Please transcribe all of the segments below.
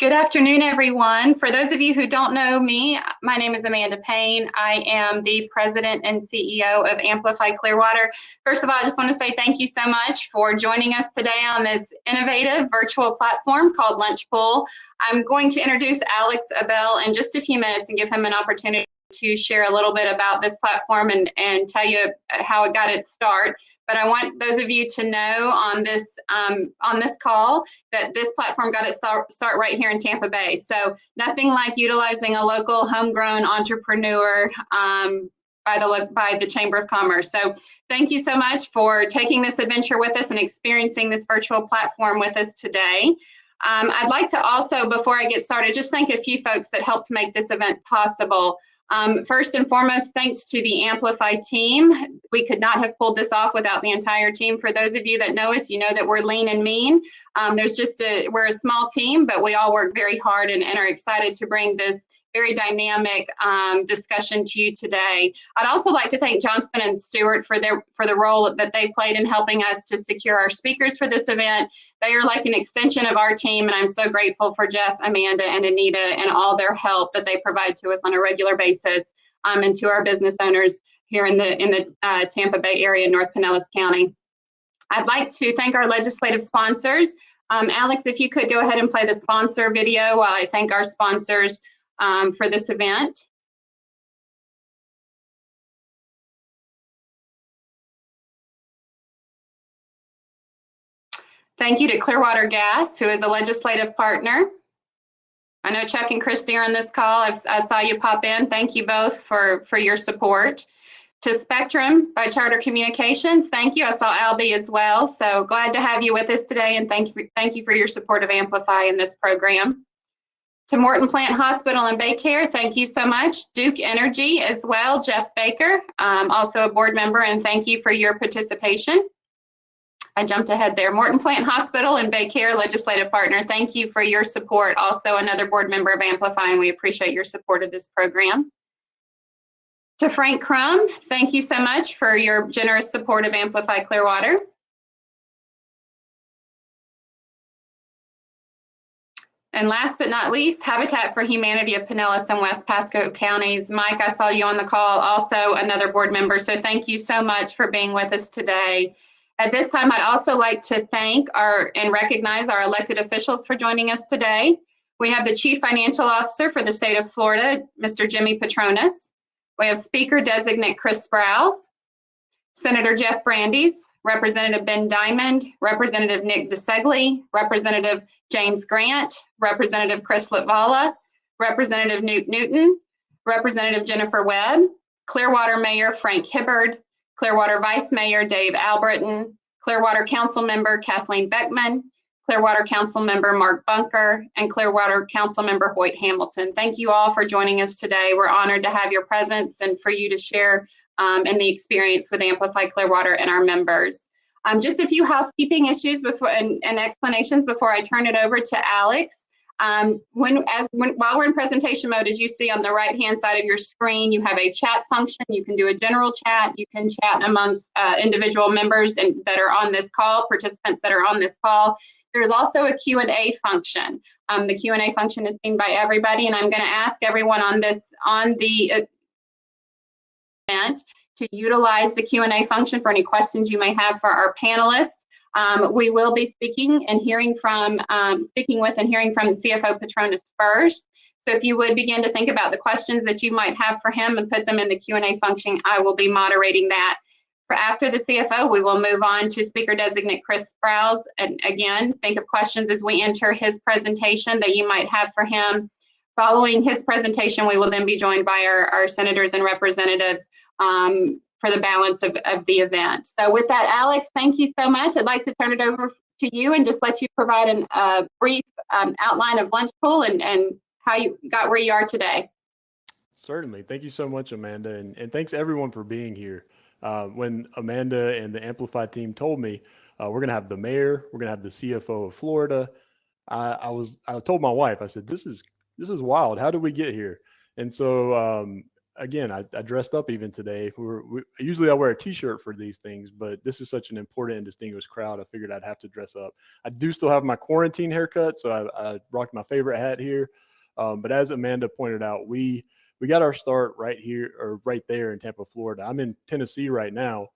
Good afternoon, everyone. For those of you who don't know me, my name is Amanda Payne. I am the president and CEO of AMPLIFY Clearwater. First of all, I just want to say thank you so much for joining us today on this innovative virtual platform called Lunchpool. I'm going to introduce Alex Abel in just a few minutes and give him an opportunity to share a little bit about this platform and tell you how it got its start. But I want those of you to know on this call that this platform got its start right here in Tampa Bay. So nothing like utilizing a local homegrown entrepreneur by the Chamber of Commerce. So thank you so much for taking this adventure with us and experiencing this virtual platform with us today. I'd like to also, before I get started, just thank a few folks that helped make this event possible. First and foremost, thanks to the AMPLIFY team. We could not have pulled this off without the entire team. For those of you that know us, you know that we're lean and mean. We're a small team, but we all work very hard and are excited to bring this very dynamic discussion to you today. I'd also like to thank Johnston and Stewart for the role that they played in helping us to secure our speakers for this event. They are like an extension of our team, and I'm so grateful for Jeff, Amanda, and Anita and all their help that they provide to us on a regular basis, and to our business owners here in the Tampa Bay area, North Pinellas County. I'd like to thank our legislative sponsors. Alex, if you could go ahead and play the sponsor video while I thank our sponsors for this event. Thank you to Clearwater Gas, who is a legislative partner. I know Chuck and Christy are on this call. I saw you pop in. Thank you both for your support. To Spectrum by Charter Communications, thank you. I saw Albie as well. So glad to have you with us today, and thank you for your support of AMPLIFY in this program. To Morton Plant Hospital and Baycare, thank you so much. Duke Energy as well, Jeff Baker, also a board member, and thank you for your participation. I jumped ahead there. Morton Plant Hospital and Baycare legislative partner, thank you for your support. Also another board member of AMPLIFY, and we appreciate your support of this program. To Frank Crum, thank you so much for your generous support of AMPLIFY Clearwater. And last but not least, Habitat for Humanity of Pinellas and West Pasco counties. Mike, I saw you on the call, also another board member. So thank you so much for being with us today. At this time, I'd also like to thank and recognize our elected officials for joining us today. We have the Chief Financial Officer for the state of Florida, Mr. Jimmy Petronas. We have Speaker Designate Chris Sprouse, Senator Jeff Brandeis, Representative Ben Diamond, Representative Nick DeSegli, Representative James Grant, Representative Chris Litvala, Representative Newt Newton, Representative Jennifer Webb, Clearwater Mayor Frank Hibbard, Clearwater Vice Mayor Dave Albritton, Clearwater Council Member Kathleen Beckman, Clearwater Council Member Mark Bunker, and Clearwater Council Member Hoyt Hamilton. Thank you all for joining us today. We're honored to have your presence and for you to share in the experience with AMPLIFY Clearwater and our members. Just a few housekeeping issues and explanations before I turn it over to Alex. While we're in presentation mode, as you see on the right-hand side of your screen, you have a chat function. You can do a general chat. You can chat amongst individual members that are on this call, participants that are on this call. There's also a Q&A function. The Q&A function is seen by everybody, and I'm going to ask everyone on the event to utilize the Q&A function for any questions you may have for our panelists. We will be speaking with and hearing from CFO Petronas first. So if you would begin to think about the questions that you might have for him and put them in the Q&A function, I will be moderating that. For after the CFO, we will move on to Speaker Designate Chris Sprouse. And again, think of questions as we enter his presentation that you might have for him. Following his presentation, we will then be joined by our senators and representatives for the balance of the event. So with that, Alex, thank you so much. I'd like to turn it over to you and just let you provide a brief outline of Lunchpool and how you got where you are today. Certainly. Thank you so much, Amanda. And thanks everyone for being here. When Amanda and the AMPLIFY team told me we're going to have the mayor, we're going to have the CFO of Florida, I told my wife, I said, this is wild. How did we get here? And so again, I dressed up even today. Usually I wear a t-shirt for these things, but this is such an important and distinguished crowd. I figured I'd have to dress up. I do still have my quarantine haircut, so I rocked my favorite hat here. But as Amanda pointed out, we got our start right here, or right there in Tampa, Florida. I'm in Tennessee right now,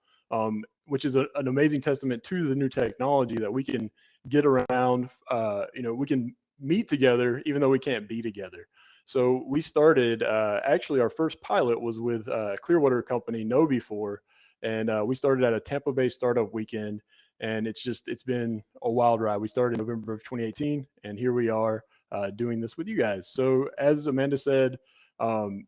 which is an amazing testament to the new technology that we can get around. We can meet together even though we can't be together. So we started, actually our first pilot was with Clearwater company, Know Before, and we started at a Tampa-based startup weekend, and it's been a wild ride. We started in November of 2018, and here we are doing this with you guys. So as Amanda said,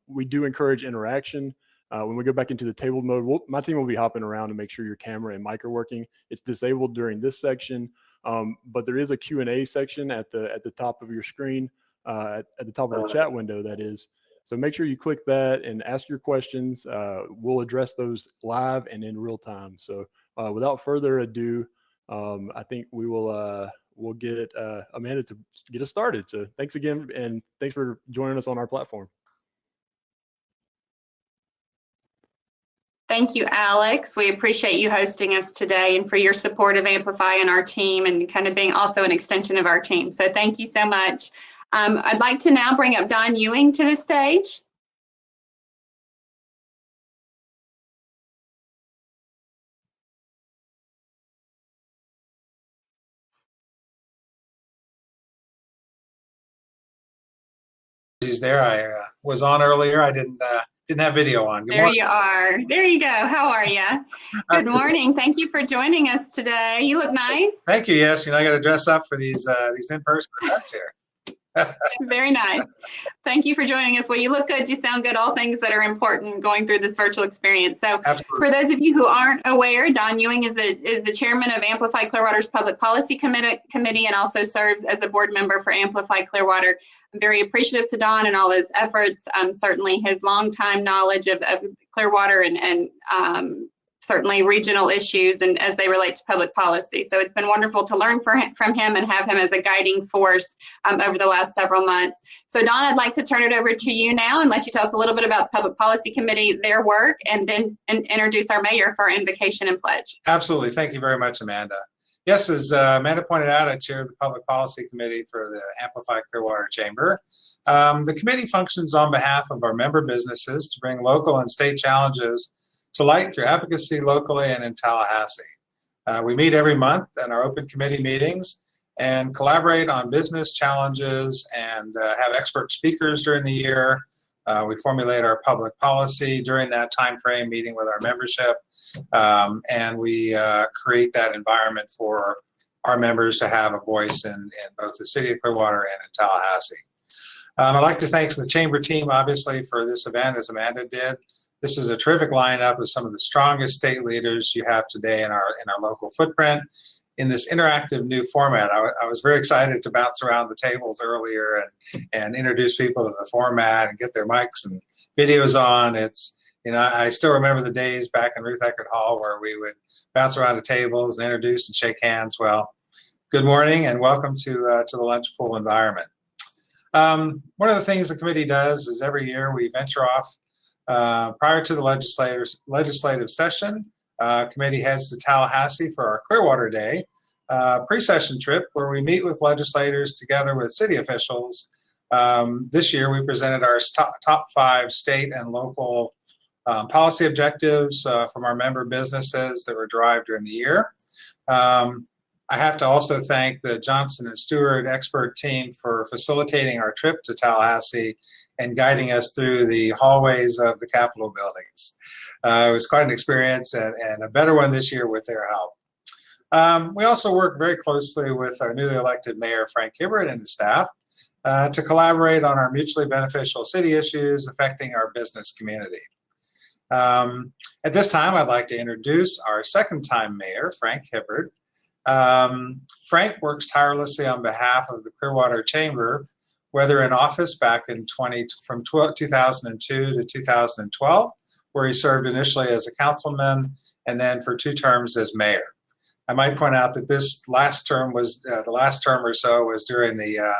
we do encourage interaction. When we go back into the tabled mode, my team will be hopping around to make sure your camera and mic are working. It's disabled during this section, but there is a Q&A section at the top of your screen, at the top of the chat window, that is. So make sure you click that and ask your questions. We'll address those live and in real time. So without further ado, I think we'll get Amanda to get us started. So thanks again, and thanks for joining us on our platform. Thank you, Alex. We appreciate you hosting us today and for your support of Amplify and our team, and kind of being also an extension of our team. So thank you so much. I'd like to now bring up Don Ewing to the stage. He's there. I was on earlier. I didn't have video on. Good morning. You are. There you go. How are you? Good morning. Thank you for joining us today. You look nice. Thank you. Yes, I got to dress up for these in-person events here. Very nice. Thank you for joining us. Well, you look good, you sound good, all things that are important going through this virtual experience. So absolutely. For those of you who aren't aware, Don Ewing is the chairman of Amplify Clearwater's Public Policy Committee and also serves as a board member for Amplify Clearwater. I'm very appreciative to Don and all his efforts. Certainly his longtime knowledge of Clearwater and certainly regional issues and as they relate to public policy. So it's been wonderful to learn from him and have him as a guiding force over the last several months. So Don, I'd like to turn it over to you now and let you tell us a little bit about the Public Policy Committee, their work, and then introduce our mayor for our invocation and pledge. Absolutely. Thank you very much, Amanda. Yes, as Amanda pointed out, I chair the Public Policy Committee for the Amplify Clearwater Chamber. The committee functions on behalf of our member businesses to bring local and state challenges to light through advocacy locally and in Tallahassee. We meet every month in our open committee meetings and collaborate on business challenges and have expert speakers during the year. We formulate our public policy during that time frame, meeting with our membership, and we create that environment for our members to have a voice in both the city of Clearwater and in Tallahassee. I'd like to thank the chamber team, obviously, for this event, as Amanda did. This is a terrific lineup of some of the strongest state leaders you have today in our local footprint in this interactive new format. I was very excited to bounce around the tables earlier and introduce people to the format and get their mics and videos on. It's, I still remember the days back in Ruth Eckerd Hall where we would bounce around the tables and introduce and shake hands. Well, good morning and welcome to the Lunchpool environment. One of the things the committee does is every year we venture off prior to the legislative session. Committee heads to Tallahassee for our Clearwater Day pre-session trip where we meet with legislators together with city officials. This year we presented our top 5 state and local policy objectives from our member businesses that were derived during the year. I have to also thank the Johnson & Stewart expert team for facilitating our trip to Tallahassee and guiding us through the hallways of the Capitol buildings. It was quite an experience and a better one this year with their help. We also work very closely with our newly elected Mayor, Frank Hibbert, and his staff to collaborate on our mutually beneficial city issues affecting our business community. At this time, I'd like to introduce our second-time mayor, Frank Hibbert. Frank works tirelessly on behalf of the Clearwater Chamber, whether in office back in 2002 to 2012, where he served initially as a councilman and then for 2 terms as mayor. I might point out that this last term was, the last term or so was during the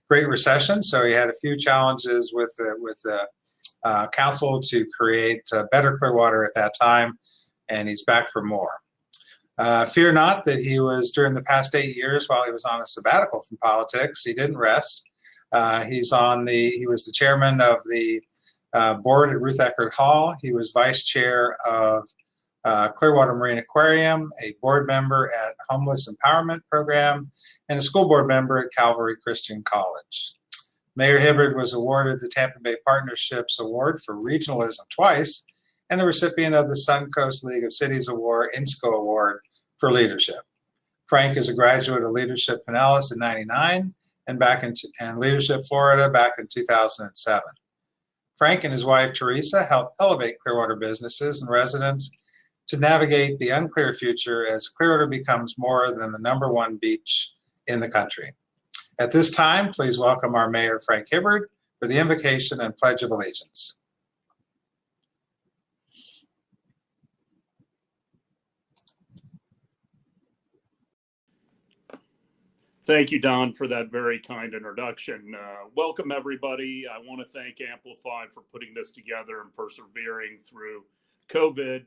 Great Recession, so he had a few challenges with the council to create better Clearwater at that time, and he's back for more. Fear not that he was, during the past 8 years while he was on a sabbatical from politics, he didn't rest. He was the chairman of the board at Ruth Eckerd Hall. He was vice chair of Clearwater Marine Aquarium, a board member at Homeless Empowerment Program, and a school board member at Calvary Christian College. Mayor Hibbard was awarded the Tampa Bay Partnerships Award for Regionalism twice, and the recipient of the Suncoast League of Cities Award, INSCO Award for Leadership. Frank is a graduate of Leadership Pinellas in '99 and Leadership Florida back in 2007. Frank and his wife Teresa helped elevate Clearwater businesses and residents to navigate the unclear future as Clearwater becomes more than the #1 beach in the country. At this time, please welcome our Mayor, Frank Hibbard, for the invocation and Pledge of Allegiance. Thank you, Don, for that very kind introduction. Welcome, everybody. I want to thank Amplify for putting this together and persevering through COVID.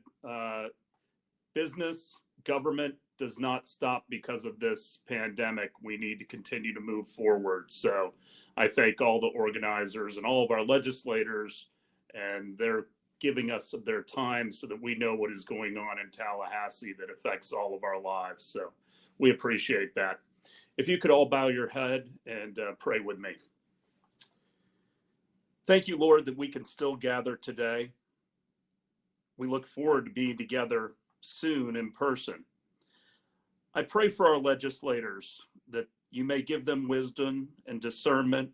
Business, government does not stop because of this pandemic. We need to continue to move forward. So I thank all the organizers and all of our legislators, and they're giving us their time so that we know what is going on in Tallahassee that affects all of our lives. So we appreciate that. If you could all bow your head and pray with me. Thank you, Lord, that we can still gather today. We look forward to being together soon in person. I pray for our legislators that you may give them wisdom and discernment,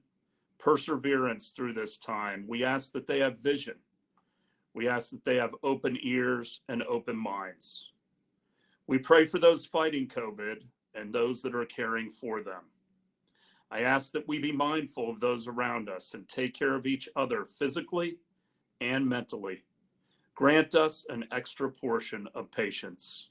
perseverance through this time. We ask that they have vision. We ask that they have open ears and open minds. We pray for those fighting COVID and those that are caring for them. I ask that we be mindful of those around us and take care of each other physically and mentally. Grant us an extra portion of patience.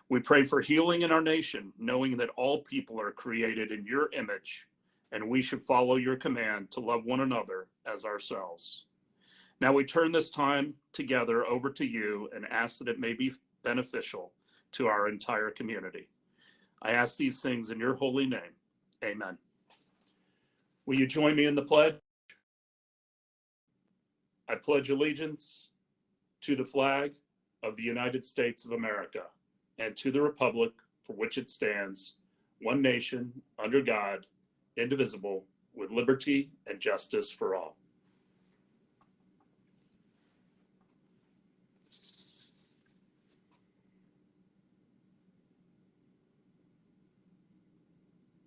We pray for healing in our nation, knowing that all people are created in your image, and we should follow your command to love one another as ourselves. Now we turn this time together over to you and ask that it may be beneficial to our entire community. I ask these things in your holy name. Amen. Will you join me in the pledge? I pledge allegiance to the flag of the United States of America and to the republic for which it stands, one nation, under God, indivisible, with liberty and justice for all.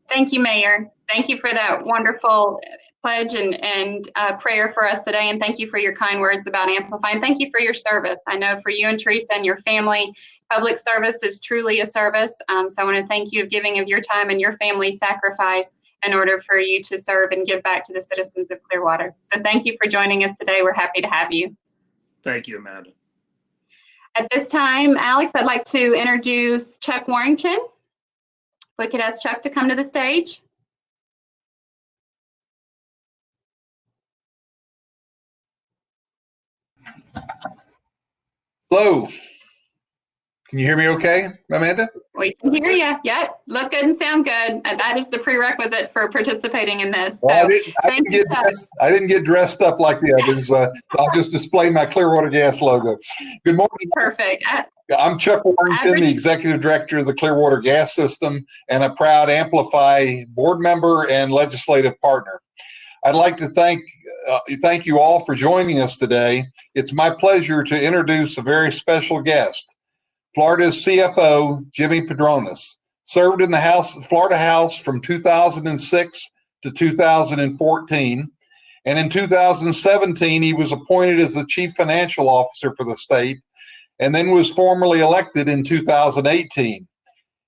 Thank you, Mayor. Thank you for that wonderful pledge and prayer for us today. And thank you for your kind words about Amplify. And thank you for your service. I know for you and Teresa and your family, public service is truly a service. So I want to thank you of giving of your time and your family's sacrifice in order for you to serve and give back to the citizens of Clearwater. So thank you for joining us today. We're happy to have you. Thank you, Amanda. At this time, Alex, I'd like to introduce Chuck Warrington. If we could ask Chuck to come to the stage. Hello. Can you hear me okay, Amanda? We can hear you. Yep. Look good and sound good. And that is the prerequisite for participating in this. Well, So I didn't get dressed up like the others. I'll just display my Clearwater Gas logo. Good morning. Perfect. I'm Chuck Warrington, the Executive Director of the Clearwater Gas System and a proud Amplify board member and legislative partner. I'd like to thank you all for joining us today. It's my pleasure to introduce a very special guest, Florida's CFO, Jimmy Padronis. Served in the Florida House from 2006 to 2014. And in 2017, he was appointed as the Chief Financial Officer for the state and then was formally elected in 2018.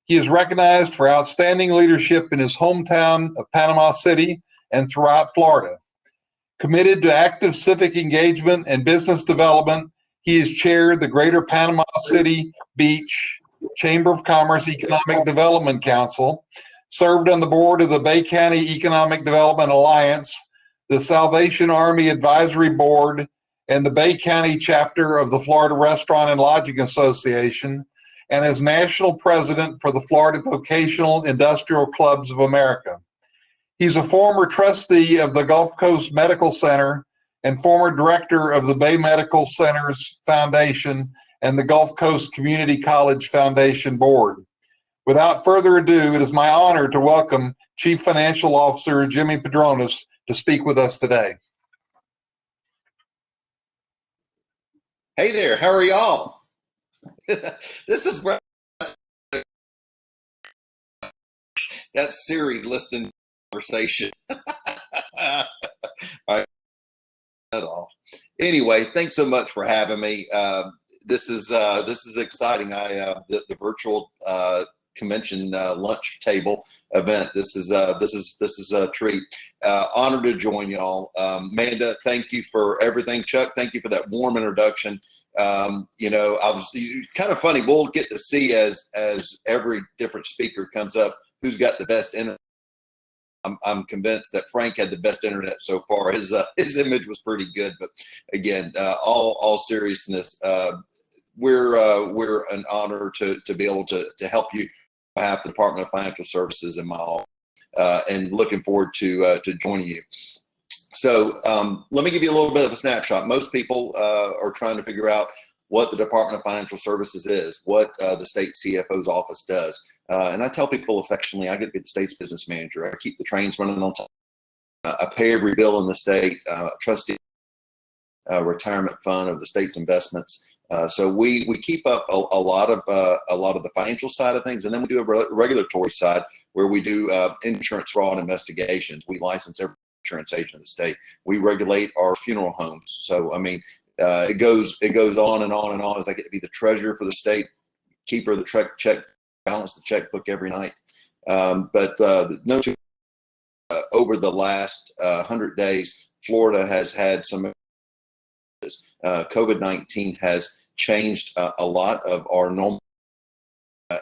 He is recognized for outstanding leadership in his hometown of Panama City and throughout Florida. Committed to active civic engagement and business development, he has chaired the Greater Panama City Beach Chamber of Commerce Economic Development Council, served on the board of the Bay County Economic Development Alliance, the Salvation Army Advisory Board, and the Bay County chapter of the Florida Restaurant and Lodging Association, and as national president for the Florida Vocational Industrial Clubs of America. He's a former trustee of the Gulf Coast Medical Center and former director of the Bay Medical Centers Foundation and the Gulf Coast Community College Foundation Board. Without further ado, it is my honor to welcome Chief Financial Officer Jimmy Padronis to speak with us today. Hey there, how are y'all? This is that Siri listening conversation. All right, at all. Anyway, thanks so much for having me. This is exciting. The virtual convention lunch table event. This is a treat. Honored to join y'all. Amanda, thank you for everything. Chuck, thank you for that warm introduction. You know, I was kind of funny. We'll get to see as every different speaker comes up who's got the best internet. I'm convinced that Frank had the best internet so far. His image was pretty good, but again, all seriousness, we're an honor to be able to help you on behalf of the Department of Financial Services in my office, and looking forward to joining you. So let me give you a little bit of a snapshot. Most people are trying to figure out what the Department of Financial Services is, what the state CFO's office does. And I tell people affectionately, I get to be the state's business manager. I keep the trains running on time. I pay every bill in the state, trustee retirement fund of the state's investments. So we keep up a lot of the financial side of things, and then we do a regulatory side where we do insurance fraud investigations. We license every insurance agent in the state. We regulate our funeral homes. So I mean, it goes on and on and on as I get to be the treasurer for the state, keeper of the check, balance the checkbook every night. Over the last 100 days, Florida has had some. COVID-19 has changed a lot of our normal.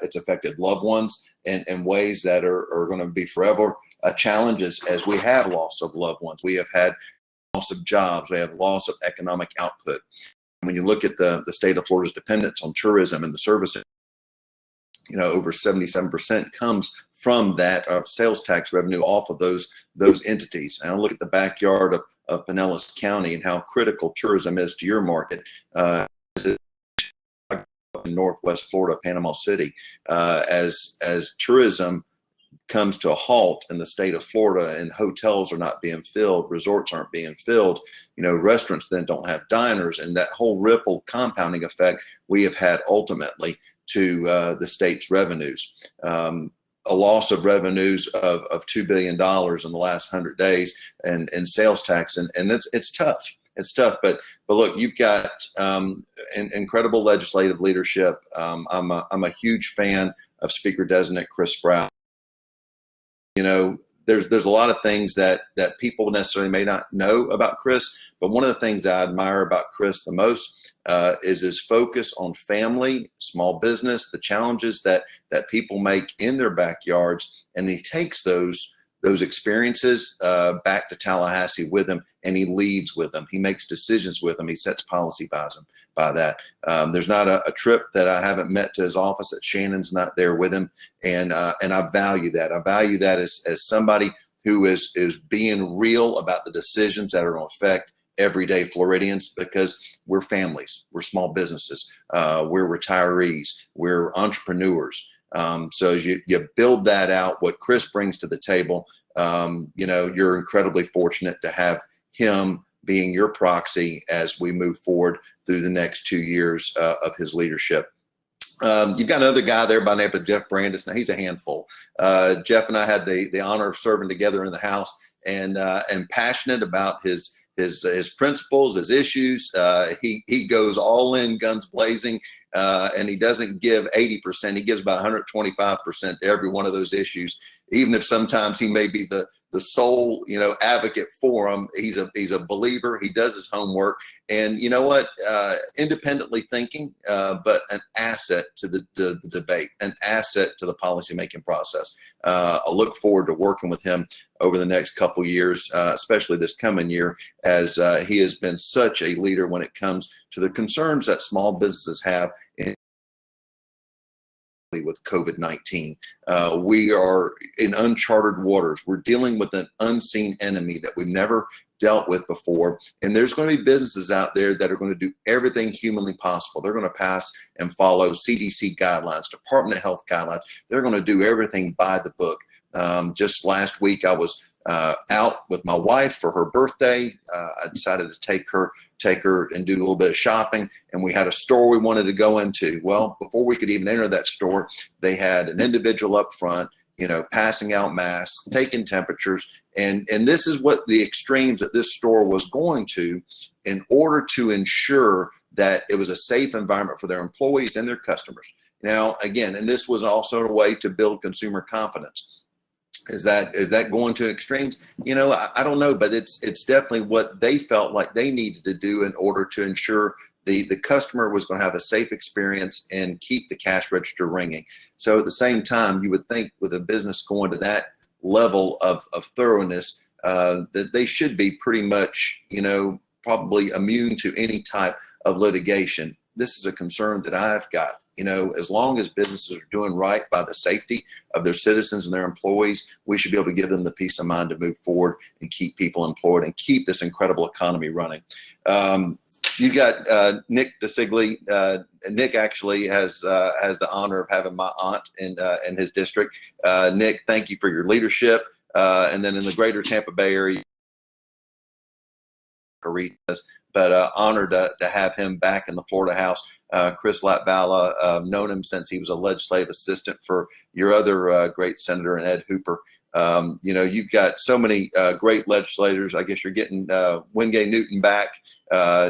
It's affected loved ones in ways that are going to be forever challenges, as we have loss of loved ones. We have had loss of jobs. We have loss of economic output. When you look at the state of Florida's dependence on tourism and the service, you know, over 77% comes from that sales tax revenue off of those entities. And I look at the backyard of Pinellas County and how critical tourism is to your market. In Northwest Florida, Panama City, as tourism comes to a halt in the state of Florida and hotels are not being filled, resorts aren't being filled, you know, restaurants then don't have diners, and that whole ripple compounding effect we have had ultimately to the state's revenues. A loss of revenues of $2 billion in the last 100 days and sales tax. And it's tough. It's tough, but look, you've got incredible legislative leadership. I'm a huge fan of Speaker Designate Chris Sprout. You know, there's a lot of things that people necessarily may not know about Chris, but one of the things I admire about Chris the most is his focus on family, small business, the challenges that people make in their backyards, and he takes those experiences back to Tallahassee with him, and he leads with them. He makes decisions with them. He sets policy by that. There's not a trip that I haven't met to his office that Shannon's not there with him, and I value that. I value that as somebody who is being real about the decisions that are going to affect everyday Floridians, because we're families, we're small businesses, we're retirees, we're entrepreneurs. So as you build that out, what Chris brings to the table, you know, you're incredibly fortunate to have him being your proxy as we move forward through the next 2 years of his leadership. You've got another guy there by the name of Jeff Brandis. Now he's a handful. Jeff and I had the honor of serving together in the House, and passionate about his principles, his issues. He goes all in, guns blazing, and he doesn't give 80%. He gives about 125% to every one of those issues. even if sometimes he may be the sole, advocate for him. He's a believer. He does his homework, and you know what? Independently thinking, but an asset to the debate, an asset to the policymaking process. I look forward to working with him over the next couple years, especially this coming year, as he has been such a leader when it comes to the concerns that small businesses have with COVID-19. We are in uncharted waters. We're dealing with an unseen enemy that we've never dealt with before. And there's going to be businesses out there that are going to do everything humanly possible. They're going to pass and follow CDC guidelines, Department of Health guidelines. They're going to do everything by the book. Just last week, I was out with my wife for her birthday. I decided to take her and do a little bit of shopping, and we had a store we wanted to go into. Well, before we could even enter that store, they had an individual up front, passing out masks, taking temperatures, and this is what the extremes that this store was going to in order to ensure that it was a safe environment for their employees and their customers. Now, again, and this was also a way to build consumer confidence. Is that going to extremes? I don't know, but it's definitely what they felt like they needed to do in order to ensure the customer was going to have a safe experience and keep the cash register ringing. So at the same time, you would think with a business going to that level of thoroughness, that they should be pretty much, probably immune to any type of litigation. This is a concern that I've got. As long as businesses are doing right by the safety of their citizens and their employees, we should be able to give them the peace of mind to move forward and keep people employed and keep this incredible economy running. You've got Nick DeSigli. Nick actually has the honor of having my aunt in his district. Nick, thank you for your leadership. And then in the greater Tampa Bay area, but honored to have him back in the Florida House. Chris Latvala, known him since he was a legislative assistant for your other great senator, and Ed Hooper. You've got so many great legislators. I guess you're getting Wingate Newton back,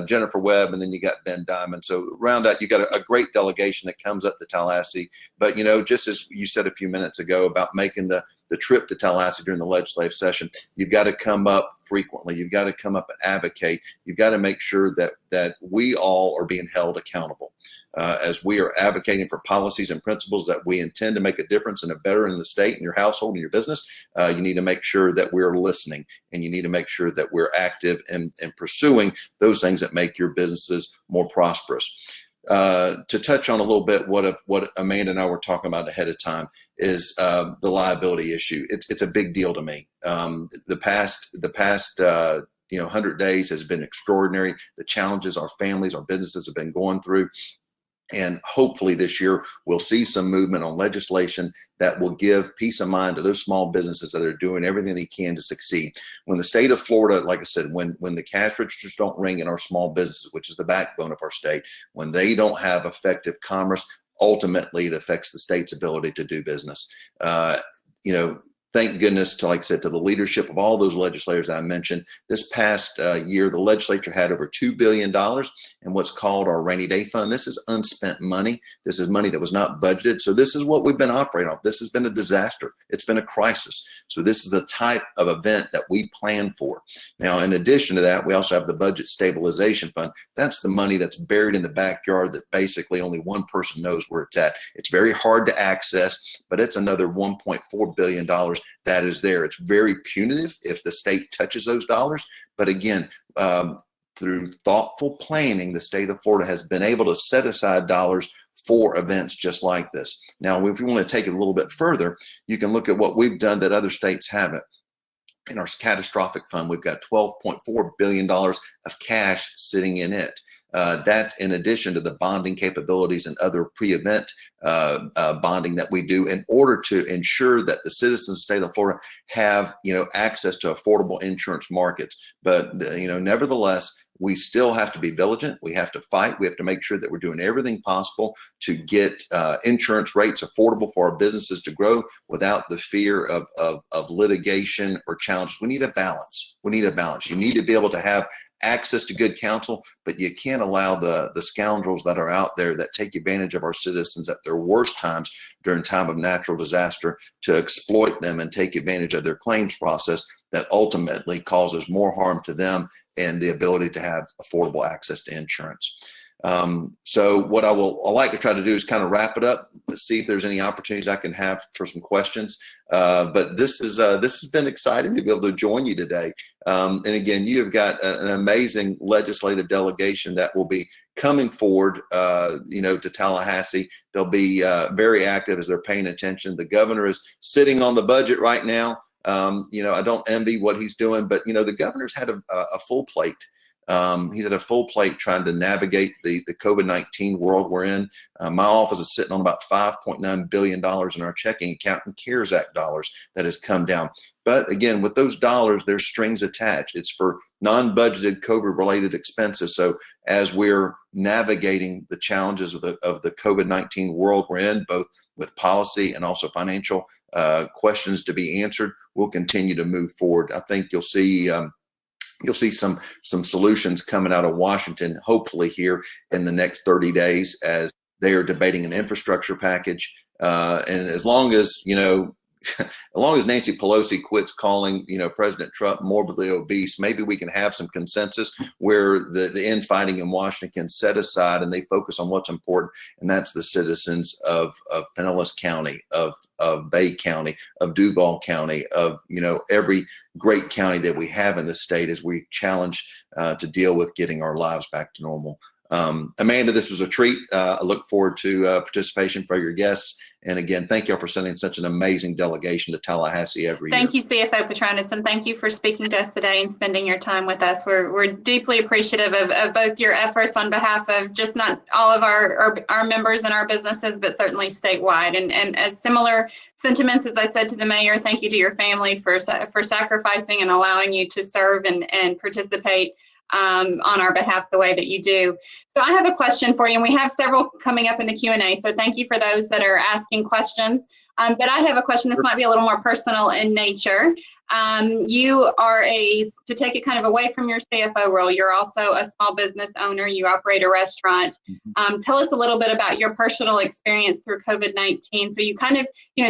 Jennifer Webb, and then you got Ben Diamond. So round out, you got a great delegation that comes up to Tallahassee. But, just as you said a few minutes ago about making the trip to Tallahassee during the legislative session, you've got to come up frequently. You've got to come up and advocate. You've got to make sure that we all are being held accountable as we are advocating for policies and principles that we intend to make a difference and a better in the state and your household and your business. You need to make sure that we're listening, and you need to make sure that we're active and pursuing those things that make your businesses more prosperous. To touch on a little bit what Amanda and I were talking about ahead of time is the liability issue. It's a big deal to me. The past 100 days has been extraordinary. The challenges our families, our businesses have been going through. And hopefully this year we'll see some movement on legislation that will give peace of mind to those small businesses that are doing everything they can to succeed. When the state of Florida, like I said, when the cash registers don't ring in our small businesses, which is the backbone of our state, when they don't have effective commerce, ultimately it affects the state's ability to do business. Thank goodness to, like I said, to the leadership of all those legislators that I mentioned. This past year, the legislature had over $2 billion in what's called our rainy day fund. This is unspent money. This is money that was not budgeted. So this is what we've been operating on. This has been a disaster. It's been a crisis. So this is the type of event that we plan for. Now, in addition to that, we also have the budget stabilization fund. That's the money that's buried in the backyard that basically only one person knows where it's at. It's very hard to access, but it's another $1.4 billion that is there. It's very punitive if the state touches those dollars. But again, through thoughtful planning, the state of Florida has been able to set aside dollars for events just like this. Now, if you want to take it a little bit further, you can look at what we've done that other states haven't. In our catastrophic fund, we've got $12.4 billion of cash sitting in it. That's in addition to the bonding capabilities and other pre-event bonding that we do in order to ensure that the citizens of the state of Florida have, access to affordable insurance markets. But, nevertheless, we still have to be vigilant. We have to fight. We have to make sure that we're doing everything possible to get insurance rates affordable for our businesses to grow without the fear of litigation or challenges. We need a balance. You need to be able to have access to good counsel, but you can't allow the scoundrels that are out there that take advantage of our citizens at their worst times during time of natural disaster to exploit them and take advantage of their claims process that ultimately causes more harm to them and the ability to have affordable access to insurance. So what I like to try to do is kind of wrap it up. Let's see if there's any opportunities I can have for some questions. But this has been exciting to be able to join you today. And again, you have got an amazing legislative delegation that will be coming forward, to Tallahassee. They'll be very active as they're paying attention. The governor is sitting on the budget right now. I don't envy what he's doing, but the governor's had a full plate. He's at a full plate trying to navigate the COVID-19 world we're in. My office is sitting on about $5.9 billion in our checking account and CARES Act dollars that has come down. But again, with those dollars, there's strings attached. It's for non-budgeted COVID-related expenses. So as we're navigating the challenges of the COVID-19 world we're in, both with policy and also financial questions to be answered, we'll continue to move forward. I think you'll see some solutions coming out of Washington, hopefully here in the next 30 days, as they are debating an infrastructure package. And as long as Nancy Pelosi quits calling, President Trump morbidly obese, maybe we can have some consensus where the infighting in Washington can set aside and they focus on what's important. And that's the citizens of Pinellas County, of Bay County, of Duval County, of, every great county that we have in the state as we challenge to deal with getting our lives back to normal. Amanda, this was a treat. I look forward to participation for your guests. And again, thank you all for sending such an amazing delegation to Tallahassee every year. Thank you, CFO Petronis, and thank you for speaking to us today and spending your time with us. We're deeply appreciative of both your efforts on behalf of just not all of our members and our businesses, but certainly statewide. And as similar sentiments as I said to the mayor, thank you to your family for sacrificing and allowing you to serve and participate on our behalf the way that you do. So I have a question for you, and we have several coming up in the Q&A, so thank you for those that are asking questions. But I have a question. This might be a little more personal in nature. You are to take it kind of away from your CFO role, you're also a small business owner. You operate a restaurant. Tell us a little bit about your personal experience through COVID-19. So you kind of,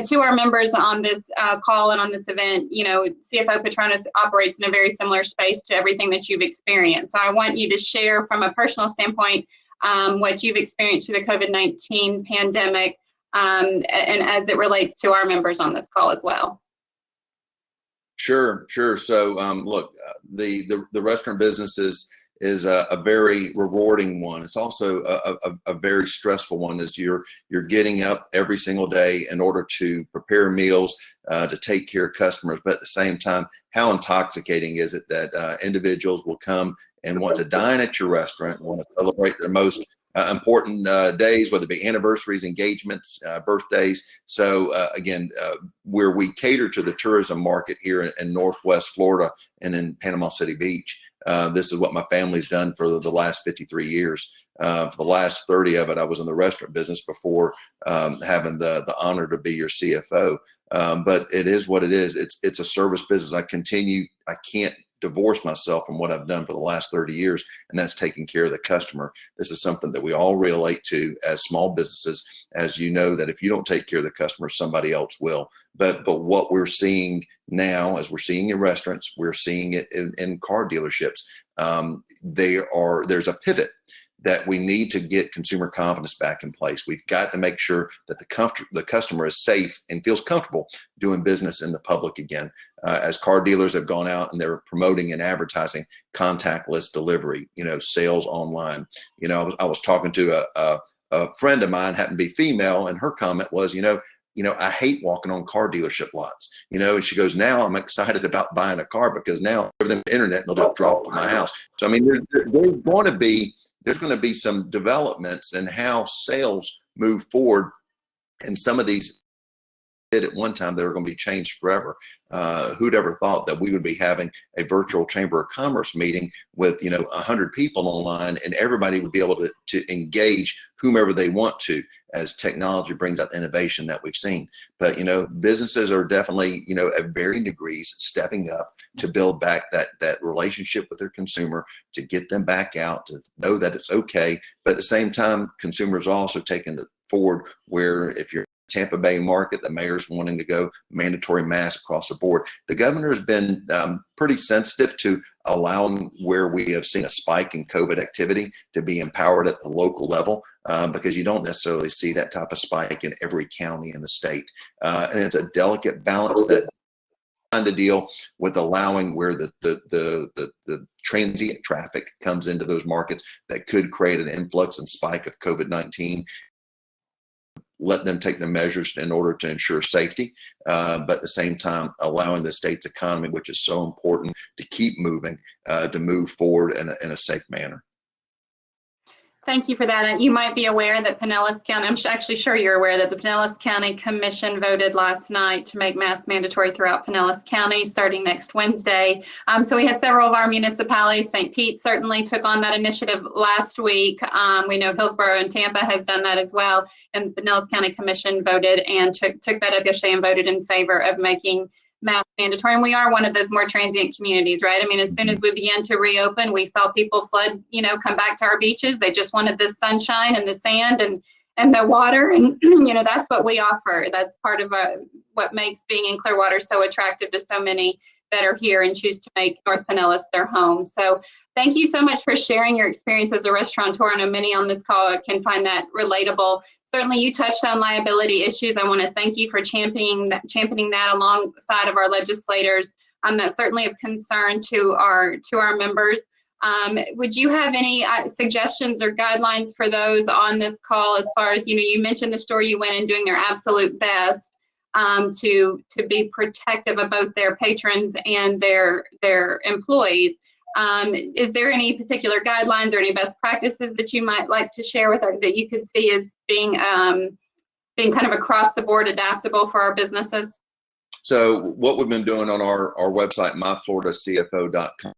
to our members on this call and on this event, CFO Petronis operates in a very similar space to everything that you've experienced. So I want you to share from a personal standpoint what you've experienced through the COVID-19 pandemic, and as it relates to our members on this call as well. Sure. So look, the restaurant business is a very rewarding one. It's also a very stressful one, as you're getting up every single day in order to prepare meals, to take care of customers. But at the same time, how intoxicating is it that individuals will come and want to dine at your restaurant, want to celebrate their most important days, whether it be anniversaries, engagements, birthdays. So again, where we cater to the tourism market here in Northwest Florida and in Panama City Beach, this is what my family's done for the last 53 years. For the last 30 of it, I was in the restaurant business before having the honor to be your CFO. But it is what it is. It's a service business. I can't divorce myself from what I've done for the last 30 years, and that's taking care of the customer. This is something that we all relate to as small businesses, as you know, that if you don't take care of the customer, somebody else will. But what we're seeing now, as we're seeing in restaurants, we're seeing it in car dealerships. There's a pivot that we need to get consumer confidence back in place. We've got to make sure that the customer is safe and feels comfortable doing business in the public again. As car dealers have gone out and they're promoting and advertising contactless delivery, sales online. I was talking to a friend of mine, happened to be female, and her comment was, I hate walking on car dealership lots. And she goes, now I'm excited about buying a car because now everything on the internet and they'll just drop at my house. So I mean, there's going to be some developments in how sales move forward in some of these did at one time, they were going to be changed forever. Who'd ever thought that we would be having a virtual Chamber of Commerce meeting with 100 people online, and everybody would be able to engage whomever they want to, as technology brings out the innovation that we've seen. But businesses are definitely at varying degrees stepping up to build back that relationship with their consumer, to get them back out, to know that it's okay. But at the same time, consumers are also taking it forward, where if you're Tampa Bay market, the mayor's wanting to go mandatory mask across the board. The governor has been pretty sensitive to allowing where we have seen a spike in COVID activity to be empowered at the local level, because you don't necessarily see that type of spike in every county in the state. And it's a delicate balance that trying to deal with allowing where the transient traffic comes into those markets that could create an influx and spike of COVID-19. Let them take the measures in order to ensure safety, but at the same time allowing the state's economy, which is so important, to keep moving, to move forward in a safe manner. Thank you for that. And you might be aware that Pinellas County, I'm actually sure you're aware that the Pinellas County Commission voted last night to make masks mandatory throughout Pinellas County starting next Wednesday. So we had several of our municipalities. St. Pete certainly took on that initiative last week. We know Hillsborough and Tampa has done that as well. And the Pinellas County Commission voted and took that up yesterday and voted in favor of making mask mandatory. And we are one of those more transient communities, right? I mean, as soon as we began to reopen, we saw people flood, come back to our beaches. They just wanted the sunshine and the sand and the water. And, that's what we offer. That's part of what makes being in Clearwater so attractive to so many that are here and choose to make North Pinellas their home. So thank you so much for sharing your experience as a restaurateur. I know many on this call can find that relatable. Certainly, you touched on liability issues. I want to thank you for championing that alongside of our legislators. That's certainly of concern to our members. Would you have any suggestions or guidelines for those on this call, as far as you mentioned the store you went in doing their absolute best to be protective of both their patrons and their employees? Is there any particular guidelines or any best practices that you might like to share with us that you could see as being kind of across the board adaptable for our businesses? So what we've been doing on our website, myfloridacfo.com,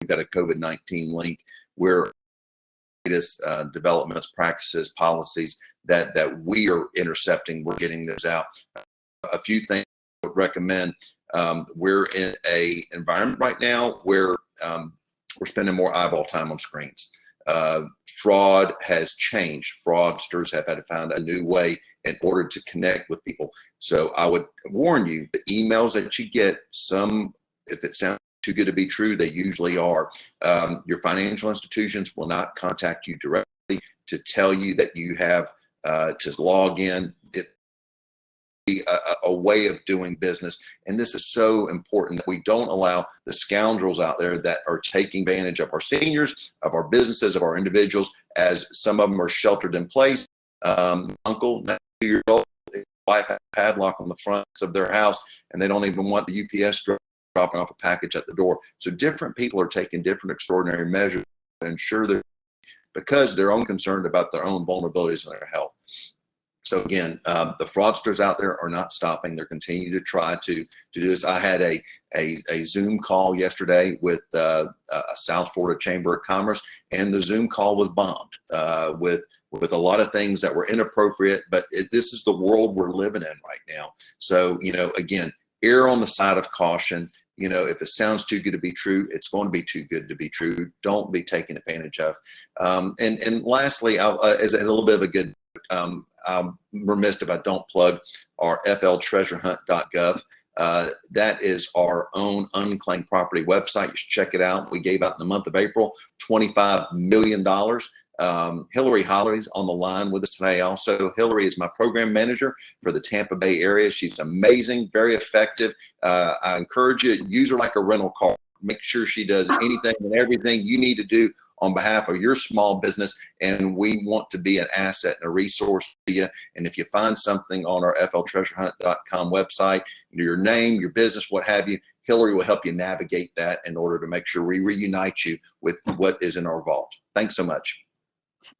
we've got a COVID-19 link where latest developments, practices, policies that we are intercepting, we're getting those out. A few things I would recommend. We're in a environment right now where we're spending more eyeball time on screens. Fraud has changed. Fraudsters have had to find a new way in order to connect with people. So I would warn you, the emails that you get, if it sounds too good to be true, they usually are. Your financial institutions will not contact you directly to tell you that you have to log in. A way of doing business, and this is so important that we don't allow the scoundrels out there that are taking advantage of our seniors, of our businesses, of our individuals, as some of them are sheltered in place. Uncle, 92 years old, his wife has a padlock on the fronts of their house, and they don't even want the UPS dropping off a package at the door. So different people are taking different extraordinary measures to ensure that, because they're concerned about their own vulnerabilities and their health. So again, the fraudsters out there are not stopping. They're continuing to try to do this. I had a Zoom call yesterday with a South Florida Chamber of Commerce, and the Zoom call was bombed with a lot of things that were inappropriate. But this is the world we're living in right now. So again, err on the side of caution. If it sounds too good to be true, it's going to be too good to be true. Don't be taken advantage of. And lastly, as a little bit of a good. I'm remiss if I don't plug our fltreasurehunt.gov. That is our own unclaimed property website. You should check it out. We gave out in the month of April $25 million. Hillary Holly's on the line with us today. Also, Hillary is my program manager for the Tampa Bay area. She's amazing, very effective. I encourage you to use her like a rental car. Make sure she does anything and everything you need to do on behalf of your small business, and we want to be an asset and a resource to you. And if you find something on our fltreasurehunt.com website, your name, your business, what have you, Hillary will help you navigate that in order to make sure we reunite you with what is in our vault. Thanks so much.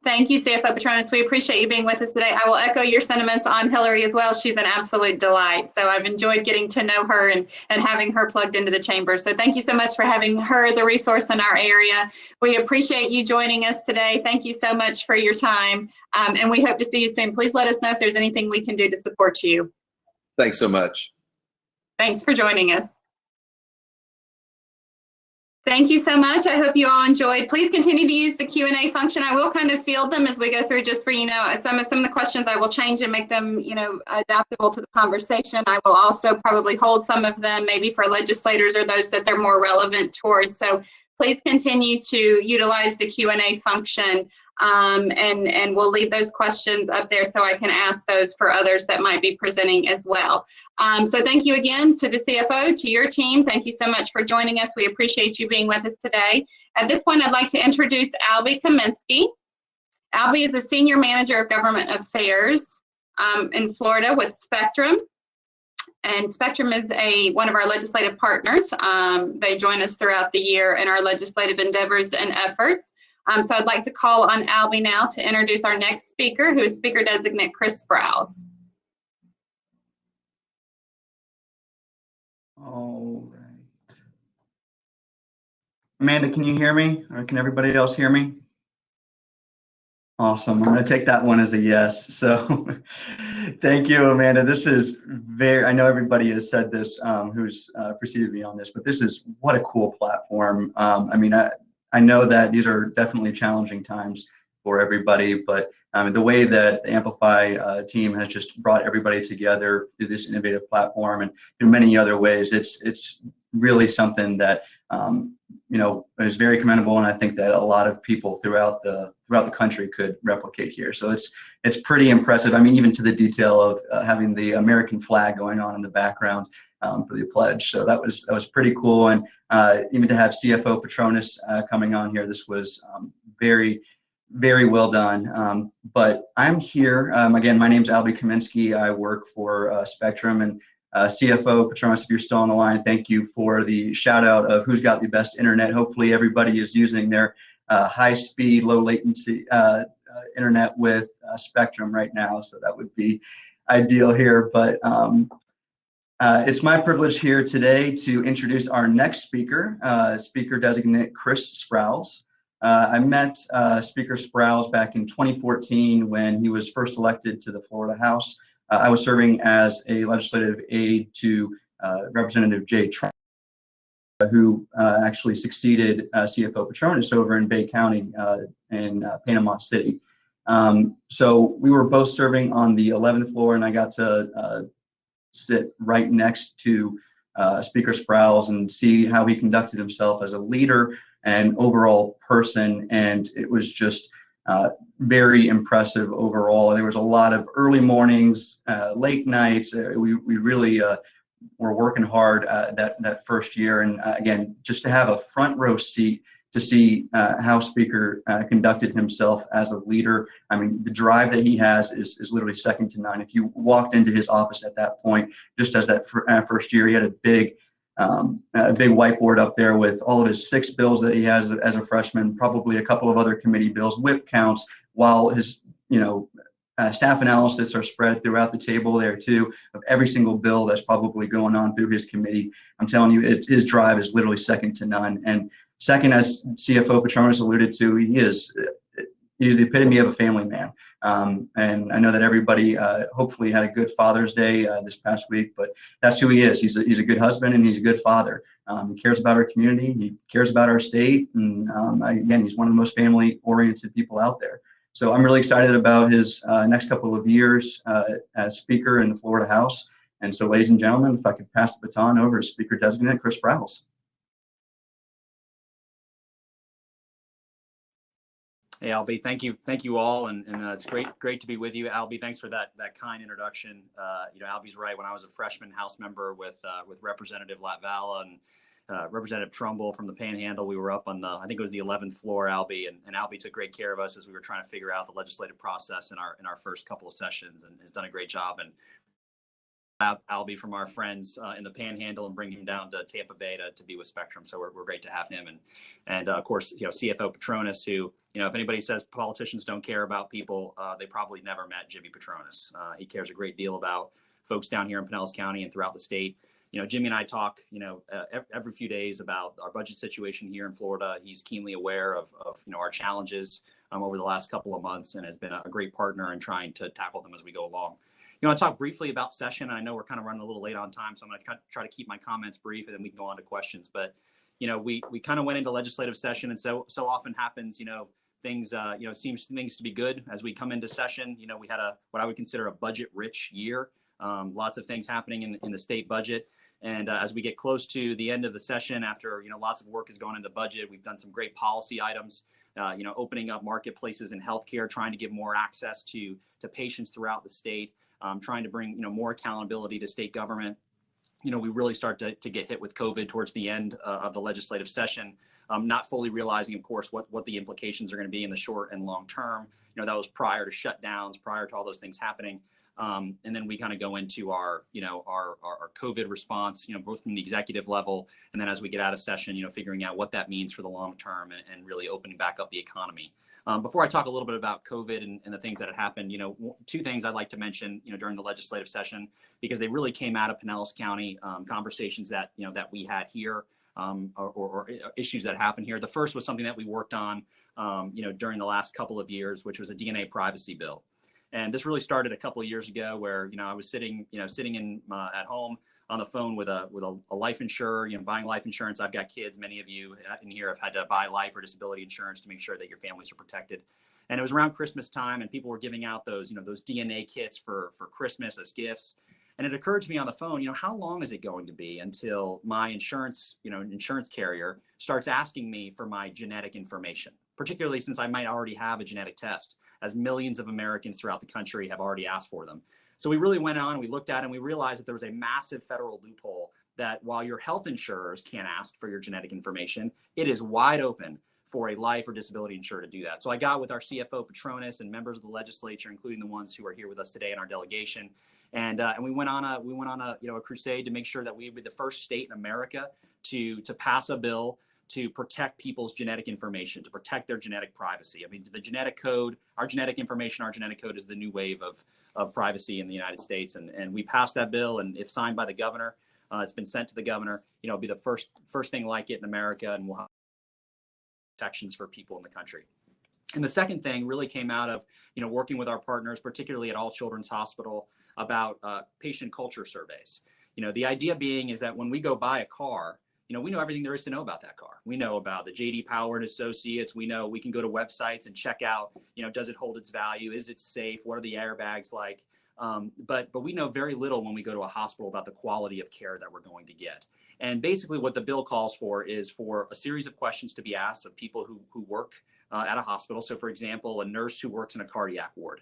Thank you, CFO Petronis. We appreciate you being with us today. I will echo your sentiments on Hillary as well. She's an absolute delight. So I've enjoyed getting to know her and having her plugged into the chamber. So thank you so much for having her as a resource in our area. We appreciate you joining us today. Thank you so much for your time. And we hope to see you soon. Please let us know if there's anything we can do to support you. Thanks so much. Thanks for joining us. Thank you so much. I hope you all enjoyed. Please continue to use the Q&A function. I will kind of field them as we go through, just for, some of the questions I will change and make them, adaptable to the conversation. I will also probably hold some of them maybe for legislators or those that they're more relevant towards. So please continue to utilize the Q&A function, and we'll leave those questions up there so I can ask those for others that might be presenting as well. So thank you again to the CFO, to your team. Thank you so much for joining us. We appreciate you being with us today. At this point, I'd like to introduce Albie Kaminsky. Albie is a Senior Manager of Government Affairs in Florida with Spectrum. And Spectrum is one of our legislative partners. They join us throughout the year in our legislative endeavors and efforts. So I'd like to call on Albie now to introduce our next speaker, who is Speaker Designate Chris Sprouse. All right. Amanda, can you hear me? Or can everybody else hear me? Awesome. I'm going to take that one as a yes. So thank you, Amanda. This is I know everybody has said this who's preceded me on this, but this is what a cool platform. I know that these are definitely challenging times for everybody, but the way that the Amplify team has just brought everybody together through this innovative platform and through many other ways, it's really something that is very commendable, and I think that a lot of people throughout the country could replicate here. So it's pretty impressive. I mean, even to the detail of having the American flag going on in the background for the pledge. So that was pretty cool, and even to have CFO Petronis coming on here, this was very, very well done. But I'm here again. My name's Albie Kaminsky. I work for Spectrum, and CFO Petronis, if you're still on the line, thank you for the shout out of who's got the best internet. Hopefully everybody is using their high speed, low latency internet with Spectrum right now. So that would be ideal here. But it's my privilege here today to introduce our next speaker, Speaker Designate Chris Sprouse. I met Speaker Sprouse back in 2014 when he was first elected to the Florida House. I was serving as a legislative aide to Representative Jay Trump, who actually succeeded CFO Petronis over in Bay County in Panama City. So we were both serving on the 11th floor, and I got to sit right next to Speaker Sprouse and see how he conducted himself as a leader and overall person, and it was just very impressive overall. There was a lot of early mornings, late nights. We really were working hard that first year, and again, just to have a front row seat to see how Speaker conducted himself as a leader. I mean, the drive that he has is literally second to none. If you walked into his office at that point, just as that first year, he had a big whiteboard up there with all of his 6 bills that he has as a freshman, probably a couple of other committee bills, whip counts, while his staff analysis are spread throughout the table there too, of every single bill that's probably going on through his committee. I'm telling you, his drive is literally second to none. And second, as CFO Petronis alluded to, he's the epitome of a family man. And I know that everybody hopefully had a good Father's Day this past week, but that's who he is. He's a good husband, and he's a good father. He cares about our community. He cares about our state. And again, he's one of the most family-oriented people out there. So I'm really excited about his next couple of years as Speaker in the Florida House. And so, ladies and gentlemen, if I could pass the baton over to Speaker Designate Chris Sprouse. Hey, Albie, thank you all, and it's great to be with you, Albie. Thanks for that kind introduction. Albie's right. When I was a freshman House member with Representative Latvala and Representative Trumbull from the Panhandle, we were up on I think it was the 11th floor, Albie, and Albie took great care of us as we were trying to figure out the legislative process in our first couple of sessions, and has done a great job. And Albie from our friends in the Panhandle and bring him down to Tampa Bay to be with Spectrum. So we're great to have him. And of course, CFO Petronas, who, if anybody says politicians don't care about people, they probably never met Jimmy Petronas. He cares a great deal about folks down here in Pinellas County and throughout the state. Jimmy and I talk, every few days about our budget situation here in Florida. He's keenly aware of our challenges over the last couple of months and has been a great partner in trying to tackle them as we go along. I talk briefly about session. I know we're kind of running a little late on time, so I'm going to try to keep my comments brief, and then we can go on to questions. But, we kind of went into legislative session, and so often happens, things, things to be good as we come into session. We had what I would consider a budget-rich year. Lots of things happening in the state budget. And as we get close to the end of the session, after, lots of work has gone into budget, we've done some great policy items, opening up marketplaces in healthcare, trying to give more access to patients throughout the state. Trying to bring more accountability to state government. We really start to get hit with COVID towards the end of the legislative session, not fully realizing, of course, what the implications are going to be in the short and long term. That was prior to shutdowns, prior to all those things happening. And then we kind of go into our COVID response, both from the executive level, and then as we get out of session, figuring out what that means for the long term and really opening back up the economy. Before I talk a little bit about COVID and the things that had happened, two things I'd like to mention, during the legislative session, because they really came out of Pinellas County, conversations that, that we had here, or issues that happened here. The first was something that we worked on, during the last couple of years, which was a DNA privacy bill. And this really started a couple of years ago where, I was sitting in at home on the phone with a life insurer, buying life insurance. I've got kids. Many of you in here have had to buy life or disability insurance to make sure that your families are protected. And it was around Christmas time, and people were giving out those DNA kits for Christmas as gifts. And it occurred to me on the phone, how long is it going to be until my insurance carrier starts asking me for my genetic information, particularly since I might already have a genetic test, as millions of Americans throughout the country have already asked for them. So we really went on and we looked at it and we realized that there was a massive federal loophole that while your health insurers can't ask for your genetic information, it is wide open for a life or disability insurer to do that. So I got with our CFO Petronas and members of the legislature, including the ones who are here with us today in our delegation. And we went on a crusade to make sure that we would be the first state in America to pass a bill to protect people's genetic information, to protect their genetic privacy. I mean, the genetic code, our genetic information, our genetic code is the new wave of privacy in the United States. And we passed that bill, and if signed by the governor, it's been sent to the governor, it'll be the first thing like it in America, and we'll have protections for people in the country. And the second thing really came out of, working with our partners, particularly at All Children's Hospital, about patient culture surveys. The idea being is that when we go buy a car, we know everything there is to know about that car. We know about the J.D. Power and Associates. We know we can go to websites and check out, does it hold its value? Is it safe? What are the airbags like? But we know very little when we go to a hospital about the quality of care that we're going to get. And basically what the bill calls for is for a series of questions to be asked of people who work at a hospital. So for example, a nurse who works in a cardiac ward.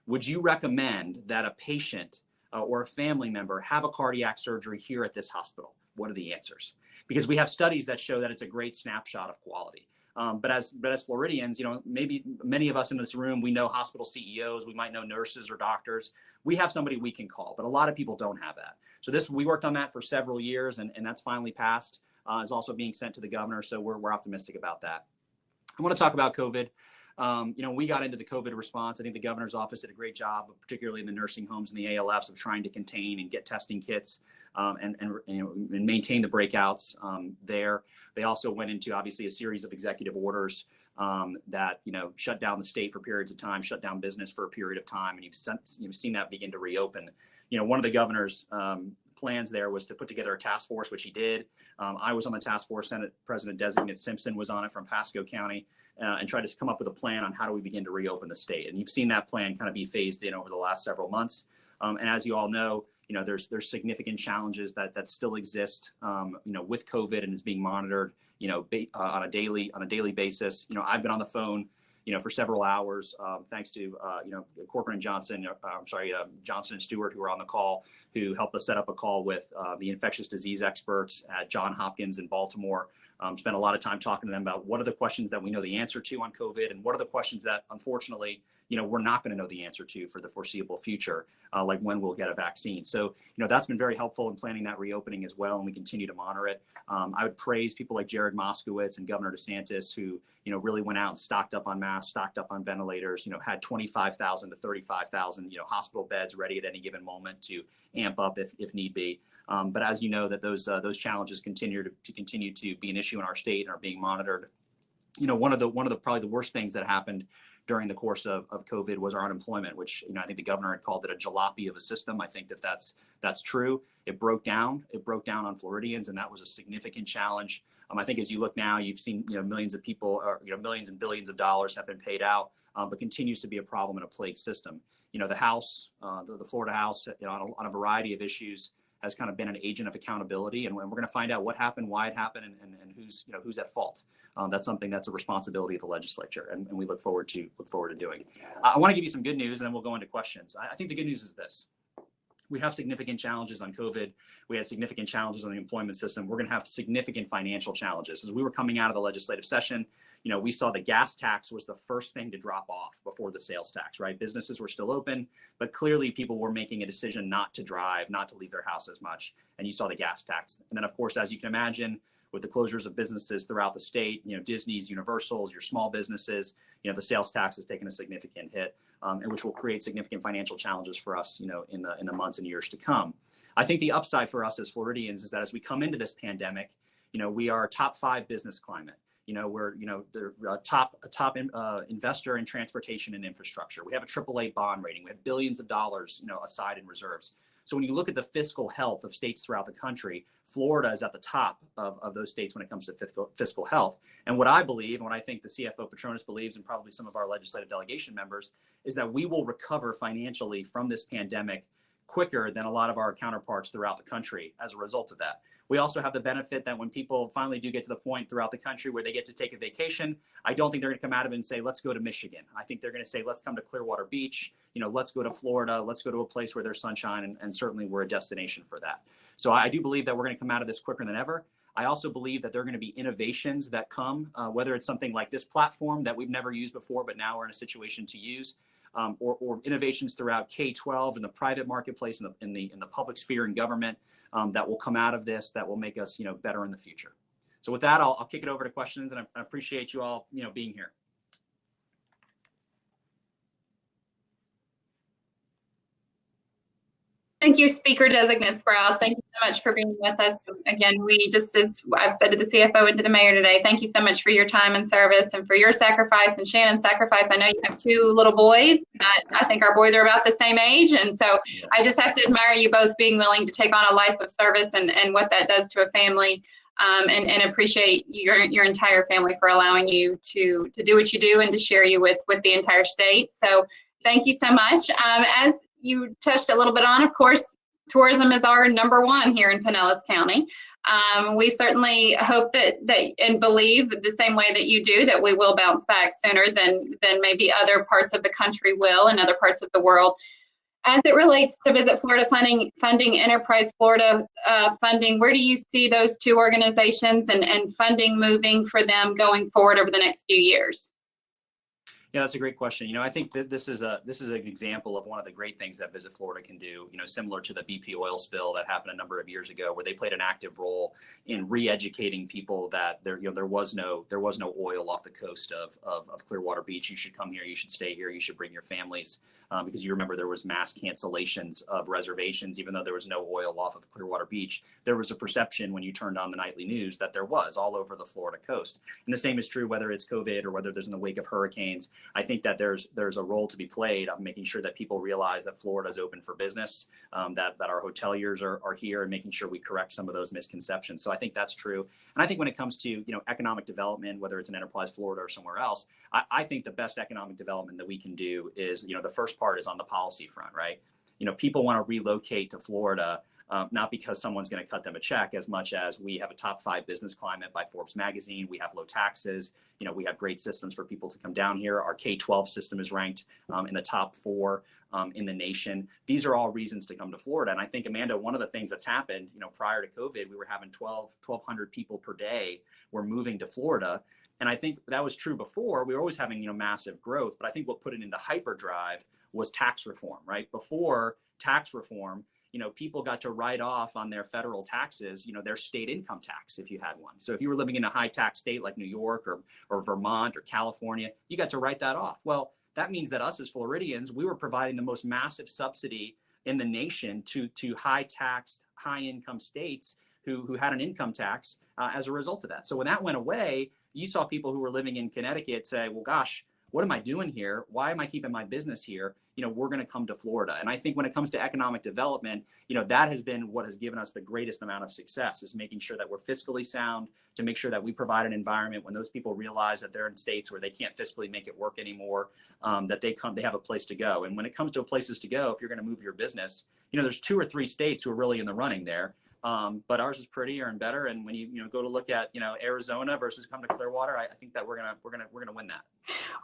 Would you recommend that a patient or a family member have a cardiac surgery here at this hospital? What are the answers? Because we have studies that show that it's a great snapshot of quality. But as Floridians, maybe many of us in this room, we know hospital CEOs, we might know nurses or doctors. We have somebody we can call, but a lot of people don't have that. So we worked on that for several years, and that's finally passed. Is also being sent to the governor, so we're optimistic about that. I want to talk about COVID. We got into the COVID response. I think the governor's office did a great job, particularly in the nursing homes and the ALFs, of trying to contain and get testing kits and maintain the breakouts there. They also went into obviously a series of executive orders that shut down the state for periods of time, shut down business for a period of time, and you've seen that begin to reopen. One of the governor's plans there was to put together a task force, which he did. I was on the task force. Senate President Designate Simpson was on it from Pasco County, and tried to come up with a plan on how do we begin to reopen the state. And you've seen that plan kind of be phased in over the last several months. And as you all know, there's significant challenges that still exist, with COVID, and is being monitored, on a daily basis. I've been on the phone, for several hours, thanks to, Corcoran and Johnson, Johnson and Stewart, who were on the call, who helped us set up a call with the infectious disease experts at Johns Hopkins in Baltimore, Spent a lot of time talking to them about what are the questions that we know the answer to on COVID, and what are the questions that, unfortunately, we're not going to know the answer to for the foreseeable future, like when we'll get a vaccine. So, that's been very helpful in planning that reopening as well, and we continue to monitor it. I would praise people like Jared Moskowitz and Governor DeSantis, who, really went out and stocked up on masks, stocked up on ventilators, had 25,000 to 35,000, hospital beds ready at any given moment to amp up if need be. But as you know, that those challenges continue to be an issue in our state and are being monitored. One of the probably the worst things that happened during the course of COVID was our unemployment, which, I think the governor had called it a jalopy of a system. I think that's true. It broke down on Floridians, and that was a significant challenge. I think as you look now, you've seen, millions of people, or, millions and billions of dollars have been paid out, but continues to be a problem in a plague system. The House, the Florida House, on a variety of issues, has kind of been an agent of accountability, and we're going to find out what happened, why it happened, and who's at fault. That's something that's a responsibility of the legislature, and we look forward to doing. I want to give you some good news, and then we'll go into questions. I think the good news is this: we have significant challenges on COVID. We had significant challenges on the employment system. We're going to have significant financial challenges. As we were coming out of the legislative session, we saw the gas tax was the first thing to drop off before the sales tax, right? Businesses were still open, but clearly people were making a decision not to drive, not to leave their house as much. And you saw the gas tax. And then, of course, as you can imagine, with the closures of businesses throughout the state, Disney's, Universal's, your small businesses, the sales tax has taken a significant hit, and which will create significant financial challenges for us, in the months and years to come. I think the upside for us as Floridians is that as we come into this pandemic, we are a top 5 business climate. We're, the top investor in transportation and infrastructure. We have a AAA bond rating. We have billions of dollars, aside in reserves. So when you look at the fiscal health of states throughout the country, Florida is at the top of those states when it comes to fiscal health. And what I believe, and what I think the CFO Petronas believes, and probably some of our legislative delegation members, is that we will recover financially from this pandemic quicker than a lot of our counterparts throughout the country as a result of that. We also have the benefit that when people finally do get to the point throughout the country where they get to take a vacation, I don't think they're going to come out of it and say, let's go to Michigan. I think they're going to say, let's come to Clearwater Beach, let's go to Florida, let's go to a place where there's sunshine, and certainly we're a destination for that. So I do believe that we're going to come out of this quicker than ever. I also believe that there are going to be innovations that come, whether it's something like this platform that we've never used before, but now we're in a situation to use, or innovations throughout K-12 in the private marketplace, in the public sphere and government, that will come out of this, that will make us, better in the future. So with that, I'll kick it over to questions, and I appreciate you all, being here. Thank you, Speaker Designate Sprouse. Thank you so much for being with us. Again, we just, as I've said to the CFO and to the mayor today, thank you so much for your time and service, and for your sacrifice and Shannon's sacrifice. I know you have 2 little boys. I think our boys are about the same age. And so I just have to admire you both being willing to take on a life of service and what that does to a family, and appreciate your entire family for allowing you to do what you do and to share you with the entire state. So thank you so much. As you touched a little bit on, of course, tourism is our #1 here in Pinellas County. We certainly hope that and believe the same way that you do, that we will bounce back sooner than maybe other parts of the country will, and other parts of the world. As it relates to Visit Florida funding Enterprise Florida funding, where do you see those 2 organizations and funding moving for them going forward over the next few years? Yeah, that's a great question. I think that this is an example of one of the great things that Visit Florida can do, similar to the BP oil spill that happened a number of years ago, where they played an active role in re-educating people that there was no oil off the coast of Clearwater Beach. You should come here, you should stay here, you should bring your families, because you remember there was mass cancellations of reservations, even though there was no oil off of Clearwater Beach. There was a perception when you turned on the nightly news that there was all over the Florida coast. And the same is true whether it's COVID or whether there's in the wake of hurricanes. I think that there's a role to be played of making sure that people realize that Florida is open for business, that our hoteliers are here, and making sure we correct some of those misconceptions. So I think that's true. And I think when it comes to economic development, whether it's in Enterprise Florida or somewhere else, I think the best economic development that we can do is, the first part is on the policy front, right? People want to relocate to Florida not because someone's going to cut them a check as much as we have a top 5 business climate by Forbes magazine. We have low taxes. We have great systems for people to come down here. Our K-12 system is ranked in the top 4 in the nation. These are all reasons to come to Florida. And I think, Amanda, one of the things that's happened, prior to COVID, we were having 1,200 people per day were moving to Florida. And I think that was true before. We were always having, massive growth. But I think what put it into hyperdrive was tax reform, right? Before tax reform, people got to write off on their federal taxes, their state income tax if you had one. So if you were living in a high tax state like New York or Vermont or California, you got to write that off. Well, that means that us as Floridians, we were providing the most massive subsidy in the nation to high taxed, high income states who had an income tax as a result of that. So when that went away, you saw people who were living in Connecticut say, well, gosh, what am I doing here? Why am I keeping my business here? We're going to come to Florida. And I think when it comes to economic development, that has been what has given us the greatest amount of success, is making sure that we're fiscally sound, to make sure that we provide an environment when those people realize that they're in states where they can't fiscally make it work anymore, that they have a place to go. And when it comes to places to go, if you're going to move your business, there's 2 or 3 states who are really in the running there. But ours is prettier and better. And when you go to look at Arizona versus come to Clearwater, I think that we're gonna win that.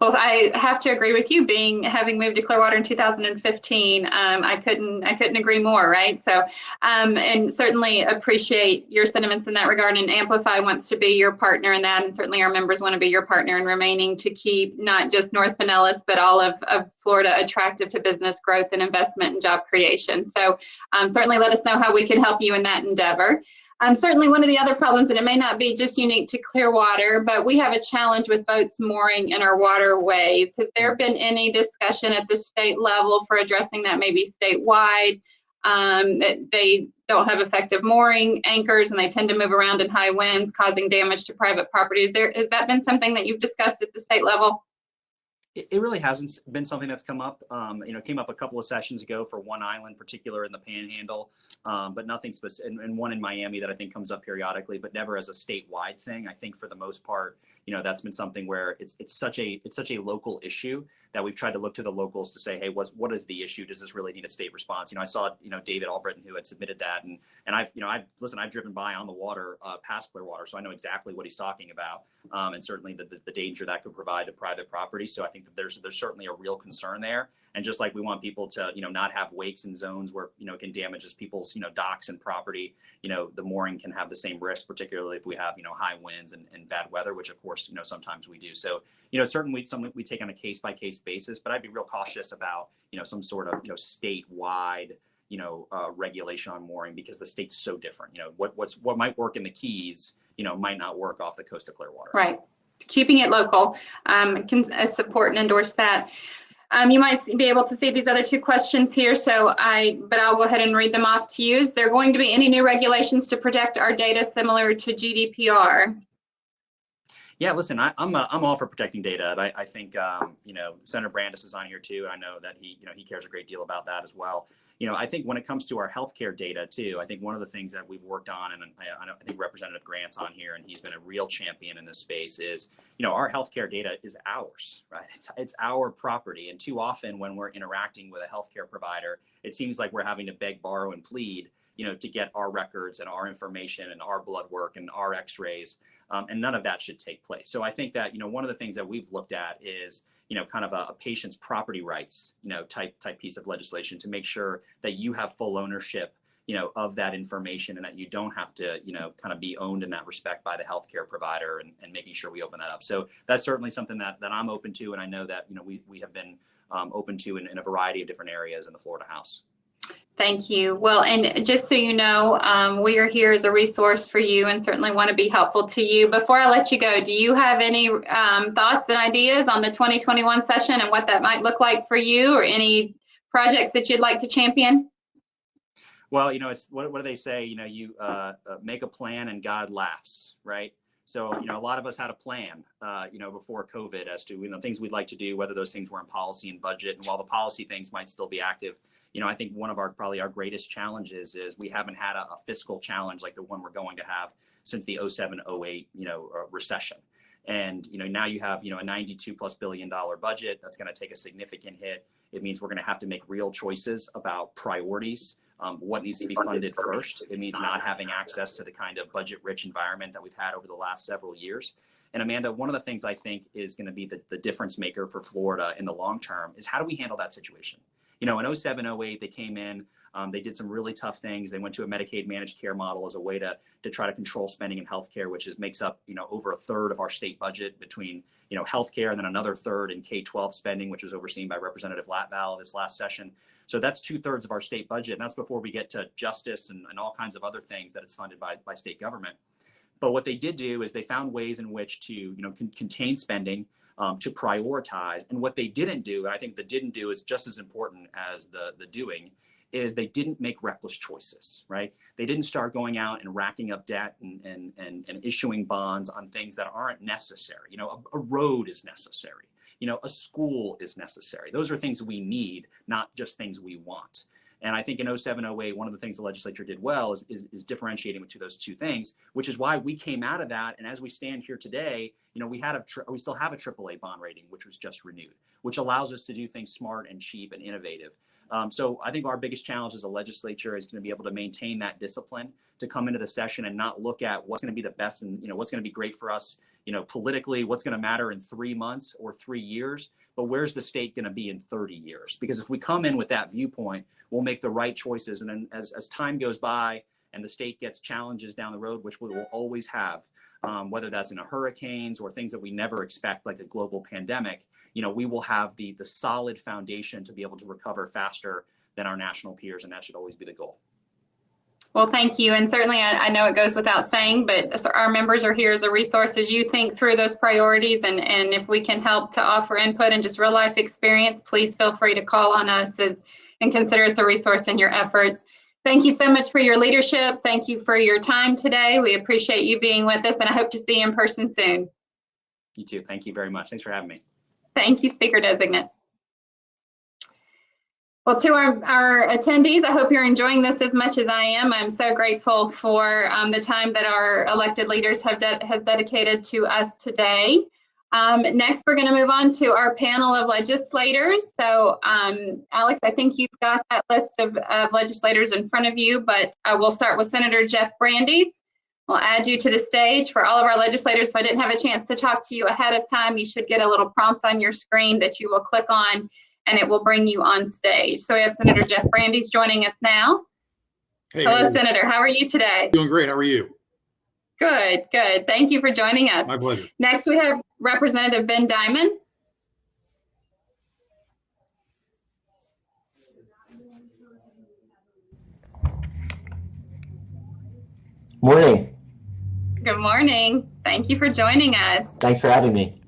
Well, I have to agree with you. Having moved to Clearwater in 2015, I couldn't agree more. Right. So, and certainly appreciate your sentiments in that regard. And Amplify wants to be your partner in that, and certainly our members want to be your partner in remaining to keep not just North Pinellas, but all of Florida attractive to business growth and investment and job creation. So, certainly let us know how we can help you in that endeavor. Certainly one of the other problems, and it may not be just unique to Clearwater, but we have a challenge with boats mooring in our waterways. Has there been any discussion at the state level for addressing that, maybe statewide? That they don't have effective mooring anchors and they tend to move around in high winds, causing damage to private properties. Has that been something that you've discussed at the state level? It really hasn't been something that's come up. It came up a couple of sessions ago for one island, particular in the Panhandle, but nothing specific, and one in Miami that I think comes up periodically, but never as a statewide thing. I think for the most part, that's been something where it's such a local issue that we've tried to look to the locals to say, hey, what is the issue? Does this really need a state response? I saw David Albritton, who had submitted that, and I've driven by on the water past Clearwater, so I know exactly what he's talking about, and certainly the danger that could provide to private property. So I think that there's certainly a real concern there, and just like we want people to not have wakes in zones where it can damage people's docks and property, the mooring can have the same risk, particularly if we have high winds and bad weather, which of course sometimes we do. So certainly something we take on a case by case basis, but I'd be real cautious about some sort of statewide regulation on mooring, because the state's so different. What might work in the Keys might not work off the coast of Clearwater. Right. Keeping it local, can support and endorse that. You might be able to see these other 2 questions here, but I'll go ahead and read them off to you. Is there going to be any new regulations to protect our data similar to GDPR? Yeah, listen, I'm all for protecting data. I think Senator Brandis is on here too. I know that he cares a great deal about that as well. I think when it comes to our healthcare data too, I think one of the things that we've worked on, and I think Representative Grant's on here, and he's been a real champion in this space, is our healthcare data is ours, right? It's our property, and too often when we're interacting with a healthcare provider, it seems like we're having to beg, borrow, and plead, to get our records and our information and our blood work and our X-rays. And none of that should take place. So I think that, one of the things that we've looked at is, kind of a patient's property rights, type piece of legislation to make sure that you have full ownership, of that information, and that you don't have to, kind of be owned in that respect by the healthcare provider, and making sure we open that up. So that's certainly something that I'm open to. And I know that, we have been open to in a variety of different areas in the Florida House. Thank you. Well, and just so you know, we are here as a resource for you and certainly want to be helpful to you. Before I let you go, do you have any thoughts and ideas on the 2021 session and what that might look like for you, or any projects that you'd like to champion? Well, it's what do they say? You make a plan and God laughs, right? So, a lot of us had a plan, before COVID as to, things we'd like to do, whether those things were in policy and budget. And while the policy things might still be active, I think one of probably our greatest challenges is we haven't had a fiscal challenge like the one we're going to have since the 07-08, recession. And, now you have, a $92+ billion budget that's going to take a significant hit. It means we're going to have to make real choices about priorities what needs to be funded first. It means not having access to the kind of budget-rich environment that we've had over the last several years. And Amanda, one of the things I think is going to be the difference maker for Florida in the long term is how do we handle that situation? You know, in 07, 08, they came in, they did some really tough things. They went to a Medicaid managed care model as a way to try to control spending in healthcare, which makes up, over a third of our state budget between, healthcare and then another third in K-12 spending, which was overseen by Representative Latval this last session. So that's 2/3 of our state budget. And that's before we get to justice and all kinds of other things that it's funded by state government. But what they did do is they found ways in which to, contain spending, to prioritize. And what they didn't do, and I think the didn't do is just as important as the doing, is they didn't make reckless choices, right? They didn't start going out and racking up debt and issuing bonds on things that aren't necessary. A road is necessary. A school is necessary. Those are things we need, not just things we want. And I think in 07, 08, one of the things the legislature did well is differentiating between those two things, which is why we came out of that. And as we stand here today, we still have a AAA bond rating, which was just renewed, which allows us to do things smart and cheap and innovative. So I think our biggest challenge as a legislature is going to be able to maintain that discipline to come into the session and not look at what's going to be the best and what's going to be great for us, politically, what's going to matter in 3 months or 3 years, but where's the state going to be in 30 years? Because if we come in with that viewpoint, we'll make the right choices. And then as time goes by and the state gets challenges down the road, which we will always have, whether that's in hurricanes or things that we never expect, like a global pandemic, we will have the solid foundation to be able to recover faster than our national peers. And that should always be the goal. Well, thank you. And certainly I know it goes without saying, but our members are here as a resource as you think through those priorities. And if we can help to offer input and just real life experience, please feel free to call on us and consider us a resource in your efforts. Thank you so much for your leadership. Thank you for your time today. We appreciate you being with us and I hope to see you in person soon. You too. Thank you very much. Thanks for having me. Thank you, Speaker Designate. Well, to our attendees, I hope you're enjoying this as much as I am. I'm so grateful for the time that our elected leaders has dedicated to us today. Next, we're going to move on to our panel of legislators. So, Alex, I think you've got that list of legislators in front of you, but we'll start with Senator Jeff Brandeis. We'll add you to the stage. For all of our legislators, if I didn't have a chance to talk to you ahead of time, you should get a little prompt on your screen that you will click on and it will bring you on stage. So we have Senator Jeff Brandeis joining us now. Hey, hello, Senator. How are you today? Doing great. How are you? Good, good. Thank you for joining us. My pleasure. Next, we have Representative Ben Diamond. Morning. Good morning. Thank you for joining us. Thanks for having me.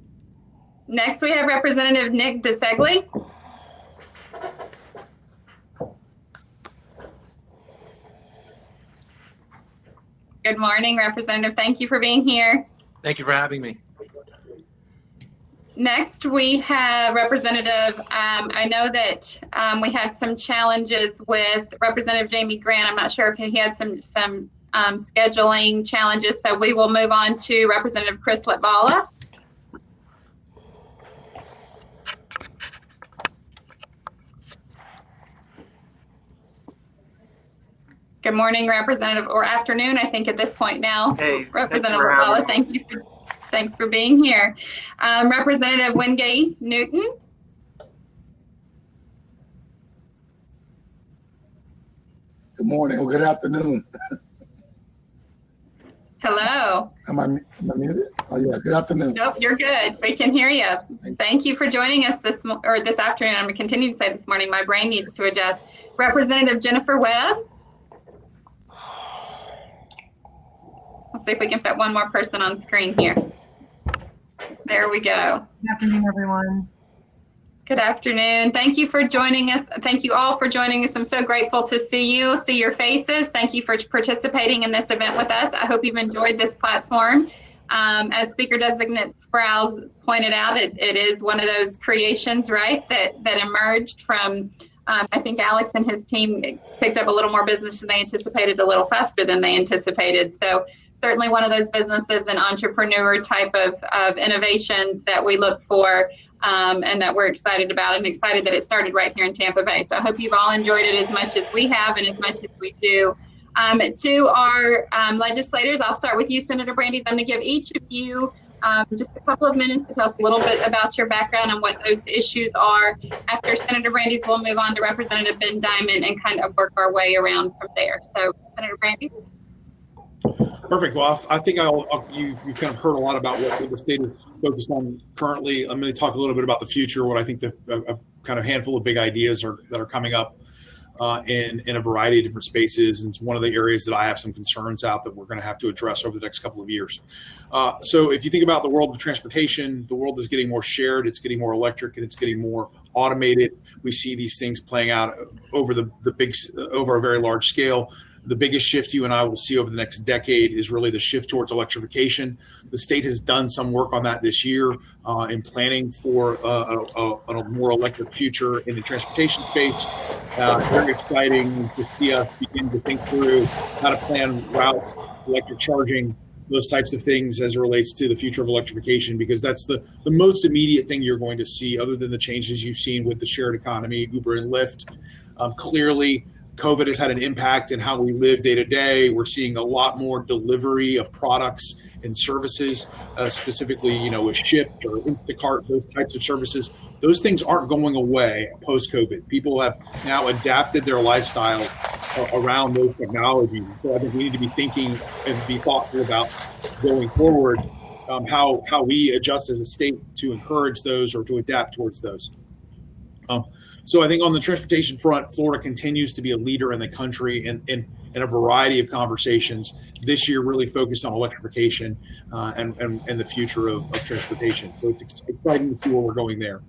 Next, we have Representative Nick DeSegli. Good morning, Representative. Thank you for being here. Thank you for having me. Next, we have Representative, I know that we had some challenges with Representative Jamie Grant. I'm not sure if he had some scheduling challenges, so we will move on to Representative Chris Latvala. Good morning, Representative, or afternoon, I think at this point now. Hey, Representative Latvala, thanks for being here. Representative Wingate Newton. Good morning or good afternoon. Hello. Am I muted? Oh yeah, good afternoon. Nope, you're good. We can hear you. Thank you for joining us this afternoon. I'm going to continue to say this morning. My brain needs to adjust. Representative Jennifer Webb. Let's see if we can fit one more person on screen here. There we go. Good afternoon, everyone. Good afternoon. Thank you for joining us. Thank you all for joining us. I'm so grateful to see you, see your faces. Thank you for participating in this event with us. I hope you've enjoyed this platform. As Speaker Designate Sprouse pointed out, it is one of those creations, right, that emerged from, I think Alex and his team picked up a little more business than they anticipated, a little faster than they anticipated. So certainly one of those businesses and entrepreneur type of innovations that we look for and that we're excited about, and excited that it started right here in Tampa Bay. So I hope you've all enjoyed it as much as we have and as much as we do. To our legislators, I'll start with you, Senator Brandeis. I'm going to give each of you just a couple of minutes to tell us a little bit about your background and what those issues are. After Senator Brandeis, we'll move on to Representative Ben Diamond and kind of work our way around from there. So, Senator Brandeis. Perfect. Well, I think you've kind of heard a lot about what the state is focused on currently. I'm going to talk a little bit about the future, what I think a kind of handful of big ideas that are coming up in a variety of different spaces. And it's one of the areas that I have some concerns out that we're going to have to address over the next couple of years. So if you think about the world of transportation, the world is getting more shared, it's getting more electric, and it's getting more automated. We see these things playing out over over a very large scale. The biggest shift you and I will see over the next decade is really the shift towards electrification. The state has done some work on that this year in planning for a more electric future in the transportation space. Very exciting to see us begin to think through how to plan routes, electric charging, those types of things as it relates to the future of electrification, because that's the most immediate thing you're going to see, other than the changes you've seen with the shared economy, Uber and Lyft. Clearly, COVID has had an impact in how we live day to day. We're seeing a lot more delivery of products and services, specifically, with Shipt or Instacart, those types of services. Those things aren't going away post-COVID. People have now adapted their lifestyle around those technologies. So I think we need to be thinking and be thoughtful about going forward, how we adjust as a state to encourage those or to adapt towards those. So I think on the transportation front, Florida continues to be a leader in the country in a variety of conversations. This year really focused on electrification and the future of transportation. So it's exciting to see where we're going there.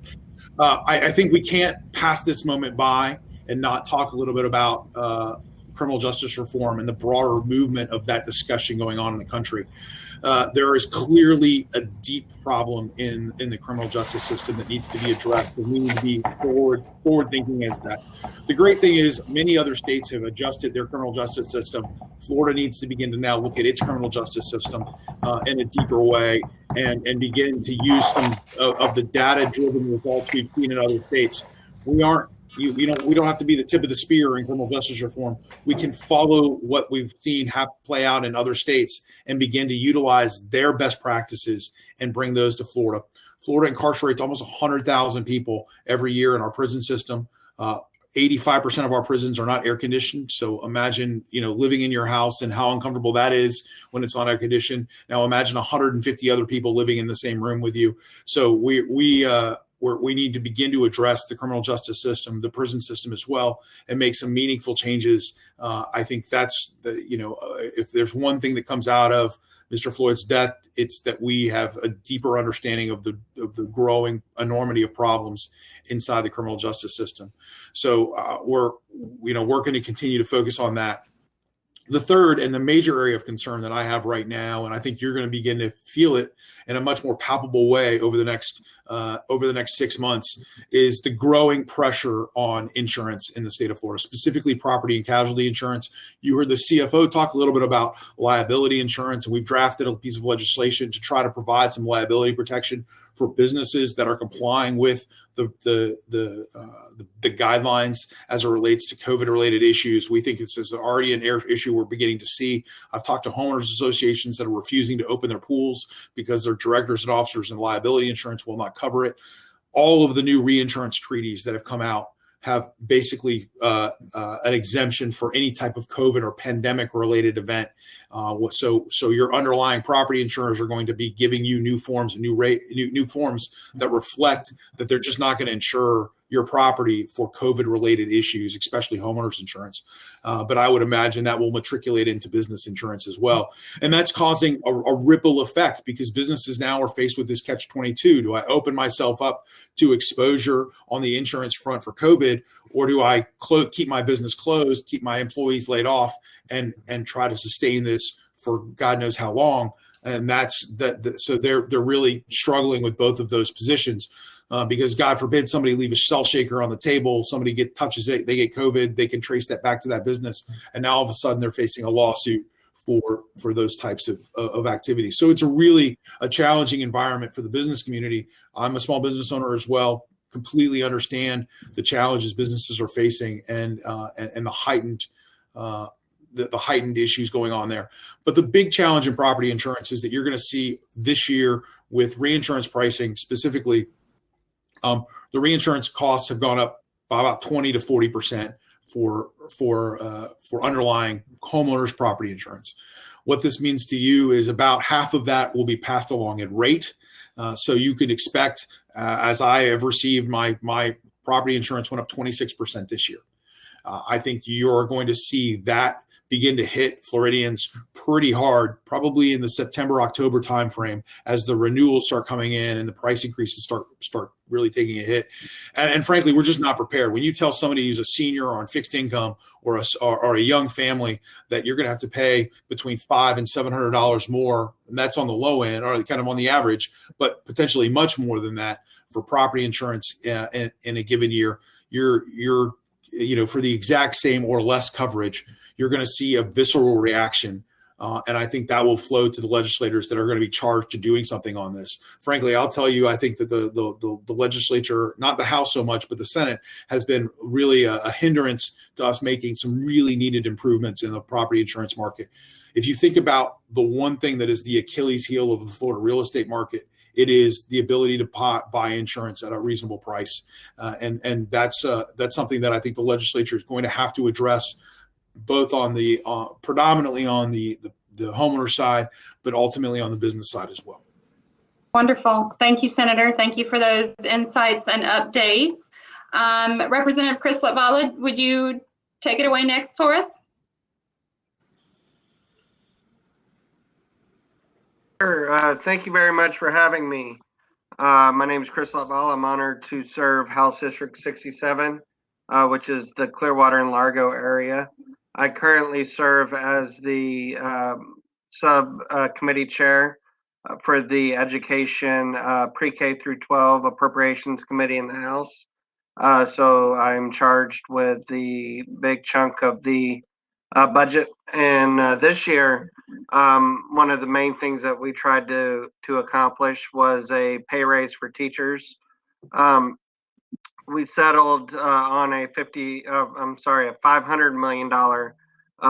I think we can't pass this moment by and not talk a little bit about criminal justice reform and the broader movement of that discussion going on in the country. There is clearly a deep problem in the criminal justice system that needs to be addressed, and we need to be forward thinking as that. The great thing is many other states have adjusted their criminal justice system. Florida needs to begin to now look at its criminal justice system in a deeper way and begin to use some of the data-driven results we've seen in other states. We don't have to be the tip of the spear in criminal justice reform. We can follow what we've seen play out in other states and begin to utilize their best practices and bring those to Florida. Florida incarcerates almost 100,000 people every year in our prison system. 85% of our prisons are not air conditioned. So imagine, living in your house and how uncomfortable that is when it's not air conditioned. Now imagine 150 other people living in the same room with you. So we need to begin to address the criminal justice system, the prison system as well, and make some meaningful changes. I think that's if there's one thing that comes out of Mr. Floyd's death, it's that we have a deeper understanding of the growing enormity of problems inside the criminal justice system. So we're going to continue to focus on that. The third and the major area of concern that I have right now, and I think you're going to begin to feel it in a much more palpable way over the next 6 months, is the growing pressure on insurance in the state of Florida, specifically property and casualty insurance. You heard the CFO talk a little bit about liability insurance, and we've drafted a piece of legislation to try to provide some liability protection for businesses that are complying with the guidelines as it relates to COVID-related issues. We think it's already an issue we're beginning to see. I've talked to homeowners associations that are refusing to open their pools because their directors and officers in liability insurance will not cover it. All of the new reinsurance treaties that have come out have basically an exemption for any type of COVID or pandemic-related event. So your underlying property insurers are going to be giving you new forms, new forms that reflect that they're just not going to insure your property for COVID-related issues, especially homeowners insurance. But I would imagine that will matriculate into business insurance as well. And that's causing a ripple effect, because businesses now are faced with this catch-22. Do I open myself up to exposure on the insurance front for COVID, or do I keep my business closed, keep my employees laid off, and try to sustain this for God knows how long? And so they're really struggling with both of those positions. Because God forbid somebody leave a salt shaker on the table, somebody touches it, they get COVID, they can trace that back to that business. And now all of a sudden they're facing a lawsuit for those types of activities. So it's really a challenging environment for the business community. I'm a small business owner as well, completely understand the challenges businesses are facing and the heightened the heightened issues going on there. But the big challenge in property insurance is that you're going to see this year with reinsurance pricing specifically, the reinsurance costs have gone up by about 20 to 40% for underlying homeowners property insurance. What this means to you is about half of that will be passed along in rate. So you can expect, as I have received, my property insurance went up 26% this year. I think you're going to see that begin to hit Floridians pretty hard, probably in the September, October timeframe, as the renewals start coming in and the price increases start really taking a hit. And frankly, we're just not prepared. When you tell somebody who's a senior or on fixed income or a young family that you're going to have to pay between $500 and $700 more, and that's on the low end or kind of on the average, but potentially much more than that for property insurance in a given year, you're for the exact same or less coverage, you're going to see a visceral reaction. And I think that will flow to the legislators that are going to be charged to doing something on this. Frankly, I'll tell you, I think that the legislature, not the House so much, but the Senate has been really a hindrance to us making some really needed improvements in the property insurance market. If you think about the one thing that is the Achilles heel of the Florida real estate market, it is the ability to buy insurance at a reasonable price. And that's something that I think the legislature is going to have to address, both on the predominantly on the homeowner side, but ultimately on the business side as well. Wonderful. Thank you, Senator. Thank you for those insights and updates. Representative Chris Latvala, would you take it away next for us? Sure. Thank you very much for having me. My name is Chris Latvala. I'm honored to serve House District 67, which is the Clearwater and Largo area. I currently serve as the subcommittee chair for the Education Pre-K through 12 Appropriations Committee in the House. So I'm charged with the big chunk of the budget. And this year, one of the main things that we tried to accomplish was a pay raise for teachers. We settled on a $500 million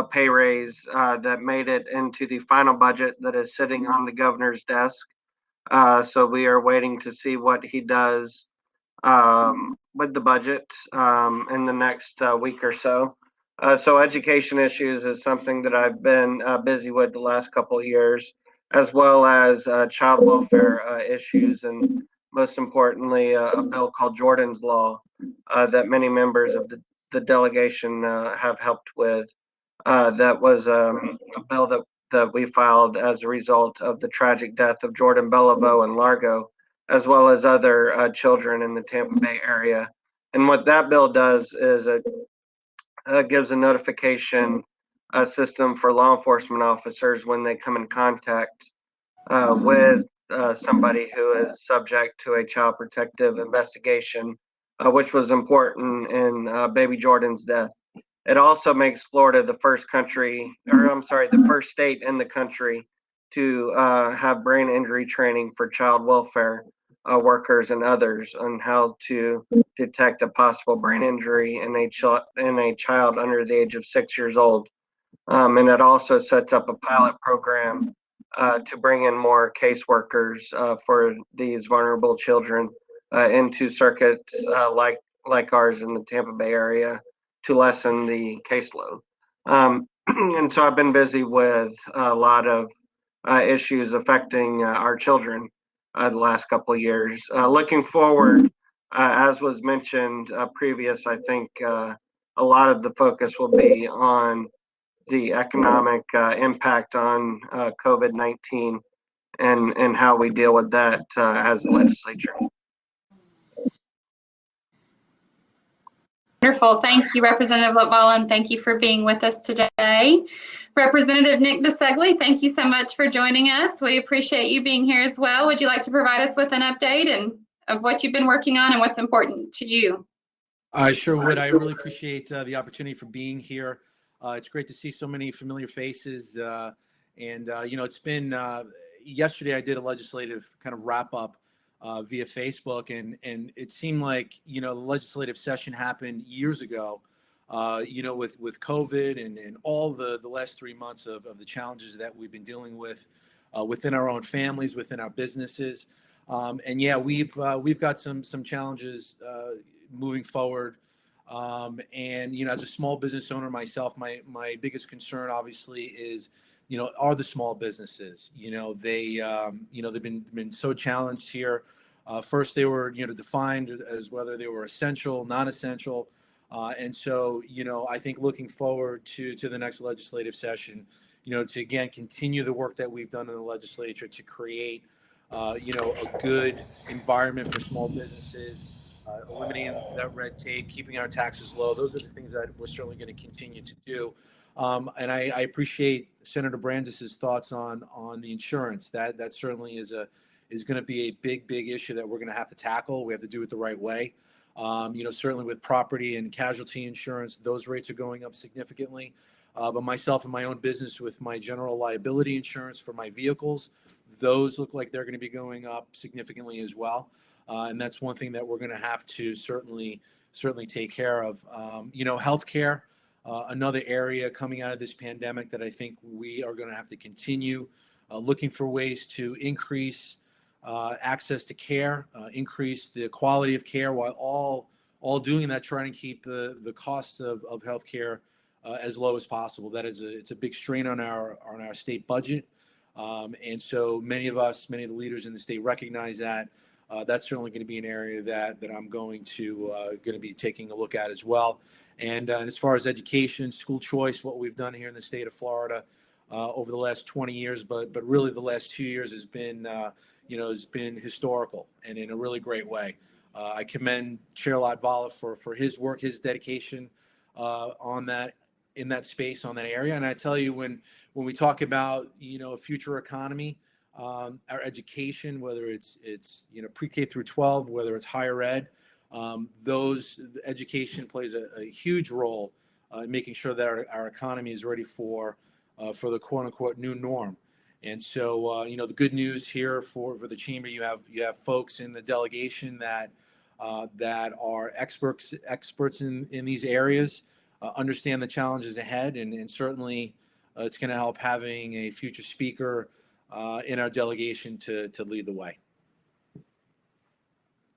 pay raise that made it into the final budget that is sitting on the governor's desk. So we are waiting to see what he does with the budget in the next week or so. So education issues is something that I've been busy with the last couple of years, as well as child welfare issues, and most importantly, a bill called Jordan's Law that many members of the delegation have helped with. That was a bill that we filed as a result of the tragic death of Jordan Bellavo in Largo, as well as other children in the Tampa Bay area. And what that bill does is it gives a notification system for law enforcement officers when they come in contact with somebody who is subject to a child protective investigation, which was important in baby Jordan's death. It also makes Florida the first state in the country to have brain injury training for child welfare workers and others on how to detect a possible brain injury in a child under the age of 6 years old. And it also sets up a pilot program to bring in more caseworkers for these vulnerable children into circuits like ours in the Tampa Bay area to lessen the caseload. And so I've been busy with a lot of issues affecting our children the last couple of years. Looking forward, as was mentioned previous, I think a lot of the focus will be on the economic impact on COVID-19 and how we deal with that as a legislature. Wonderful. Thank you, Representative Latvala, and thank you for being with us today. Representative Nick DeSegli, thank you so much for joining us. We appreciate you being here as well. Would you like to provide us with an update of what you've been working on and what's important to you? I sure would. I really appreciate the opportunity for being here. It's great to see so many familiar faces. And, it's been, yesterday I did a legislative kind of wrap up via Facebook, and it seemed like, the legislative session happened years ago, with COVID and all the last 3 months of the challenges that we've been dealing with within our own families, within our businesses. And yeah, we've got some challenges moving forward. And, as a small business owner myself, my biggest concern obviously is, are the small businesses. They've been so challenged here. First, they were, defined as whether they were essential, non-essential. And so, I think looking forward to the next legislative session, to again continue the work that we've done in the legislature to create, a good environment for small businesses, eliminating that red tape, keeping our taxes low. Those are the things that we're certainly going to continue to do. And I appreciate Senator Brandis's thoughts on the insurance. That certainly is going to be a big issue that we're going to have to tackle. We have to do it the right way. Certainly with property and casualty insurance, those rates are going up significantly. But myself and my own business with my general liability insurance for my vehicles, those look like they're going to be going up significantly as well. And that's one thing that we're going to have to certainly take care of. Healthcare, another area coming out of this pandemic that I think we are going to have to continue looking for ways to increase access to care, increase the quality of care, while all doing that, trying to keep the cost of healthcare as low as possible. It's a big strain on our state budget, and so many of the leaders in the state recognize that. That's certainly going to be an area that I'm going to be taking a look at as well. And as far as education, school choice, what we've done here in the state of Florida over the last 20 years, but really the last 2 years has been historical and in a really great way. I commend Chair Latvala for his work, his dedication in that space, on that area. And I tell you, when we talk about a future economy, our education, whether it's pre-K through 12, whether it's higher ed, education plays a huge role in making sure that our economy is ready for the quote unquote new norm. And so, the good news here for the chamber, you have folks in the delegation that are experts in these areas, understand the challenges ahead, and certainly it's going to help having a future speaker in our delegation to lead the way.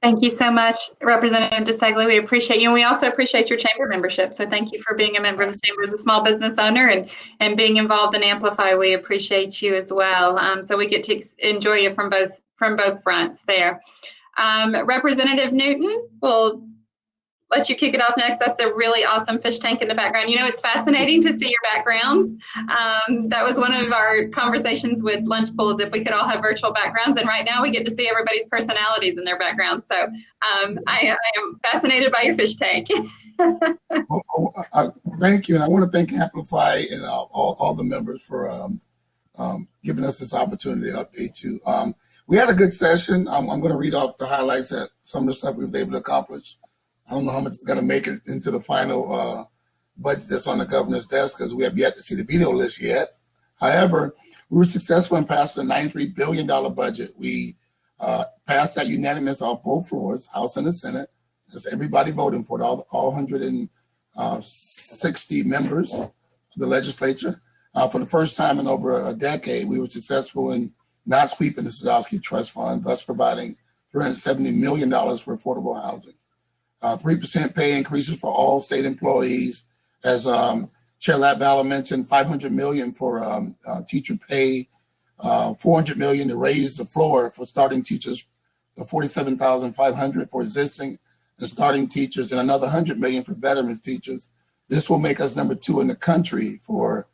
Thank you so much, Representative DeSeglia. We appreciate you. And we also appreciate your chamber membership. So thank you for being a member of the chamber as a small business owner and being involved in Amplify. We appreciate you as well. So we get to enjoy you from both fronts there. Representative Newton, we'll let you kick it off next. That's a really awesome fish tank in the background. It's fascinating to see your backgrounds. That was one of our conversations with Lunchpool, is if we could all have virtual backgrounds. And right now we get to see everybody's personalities in their backgrounds. So I am fascinated by your fish tank. Thank you. And I want to thank Amplify and all the members for giving us this opportunity to update you. We had a good session. I'm going to read off the highlights of some of the stuff we were able to accomplish. I don't know how much is going to make it into the final budget that's on the governor's desk, because we have yet to see the veto list yet. However, we were successful in passing a $93 billion budget. We passed that unanimous on both floors, House and the Senate. That's everybody voting for it, all 160 members of the legislature. For the first time in over a decade, we were successful in not sweeping the Sadowski Trust Fund, thus providing $370 million for affordable housing. 3% pay increases for all state employees. As Chair Latvala mentioned, $500 million for teacher pay, $400 million to raise the floor for starting teachers, $47,500 for existing and starting teachers, and another $100 million for veterans teachers. This will make us number 2 in the country for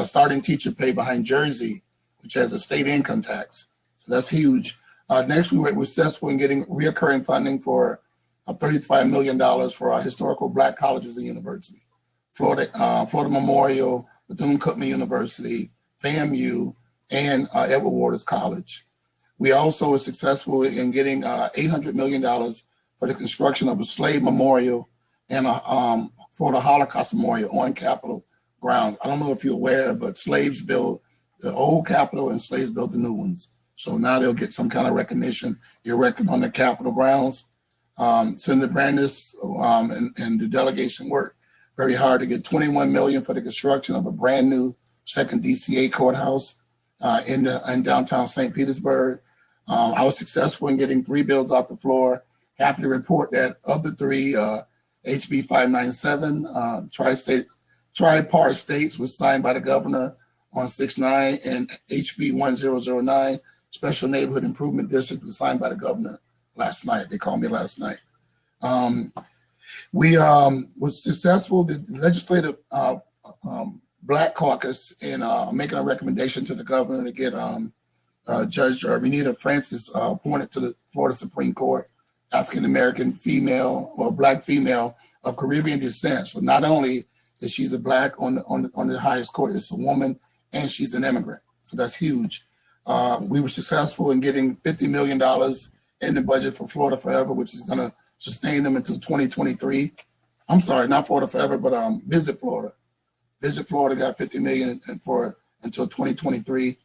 starting teacher pay, behind Jersey, which has a state income tax. So that's huge. Next, we were successful in getting reoccurring funding for $35 million for our historical Black colleges and universities: Florida Memorial, Bethune-Cookman University, FAMU, and Edward Waters College. We also were successful in getting $800 million for the construction of a slave memorial and a Florida Holocaust Memorial on Capitol grounds. I don't know if you're aware, but slaves built the old Capitol and slaves built the new ones. So now they'll get some kind of recognition erected on the Capitol grounds. Senator Brandis and the delegation worked very hard to get $21 million for the construction of a brand new second DCA courthouse in downtown St. Petersburg. I was successful in getting 3 bills off the floor. Happy to report that of the 3, HB 597, Tri-Part States was signed by the governor on 6/9, and HB 1009, Special Neighborhood Improvement District, was signed by the governor last night. They called me last night. We was successful, the legislative Black Caucus, in making a recommendation to the governor to get Judge Renita Francis appointed to the Florida Supreme Court, African-American female or Black female of Caribbean descent. So not only is she's a Black on the highest court, it's a woman, and she's an immigrant. So that's huge. We were successful in getting $50 million in the budget for Florida Forever, which is going to sustain them until 2023. I'm sorry, not Florida Forever, but Visit Florida. Visit Florida got $50 million for until 2023.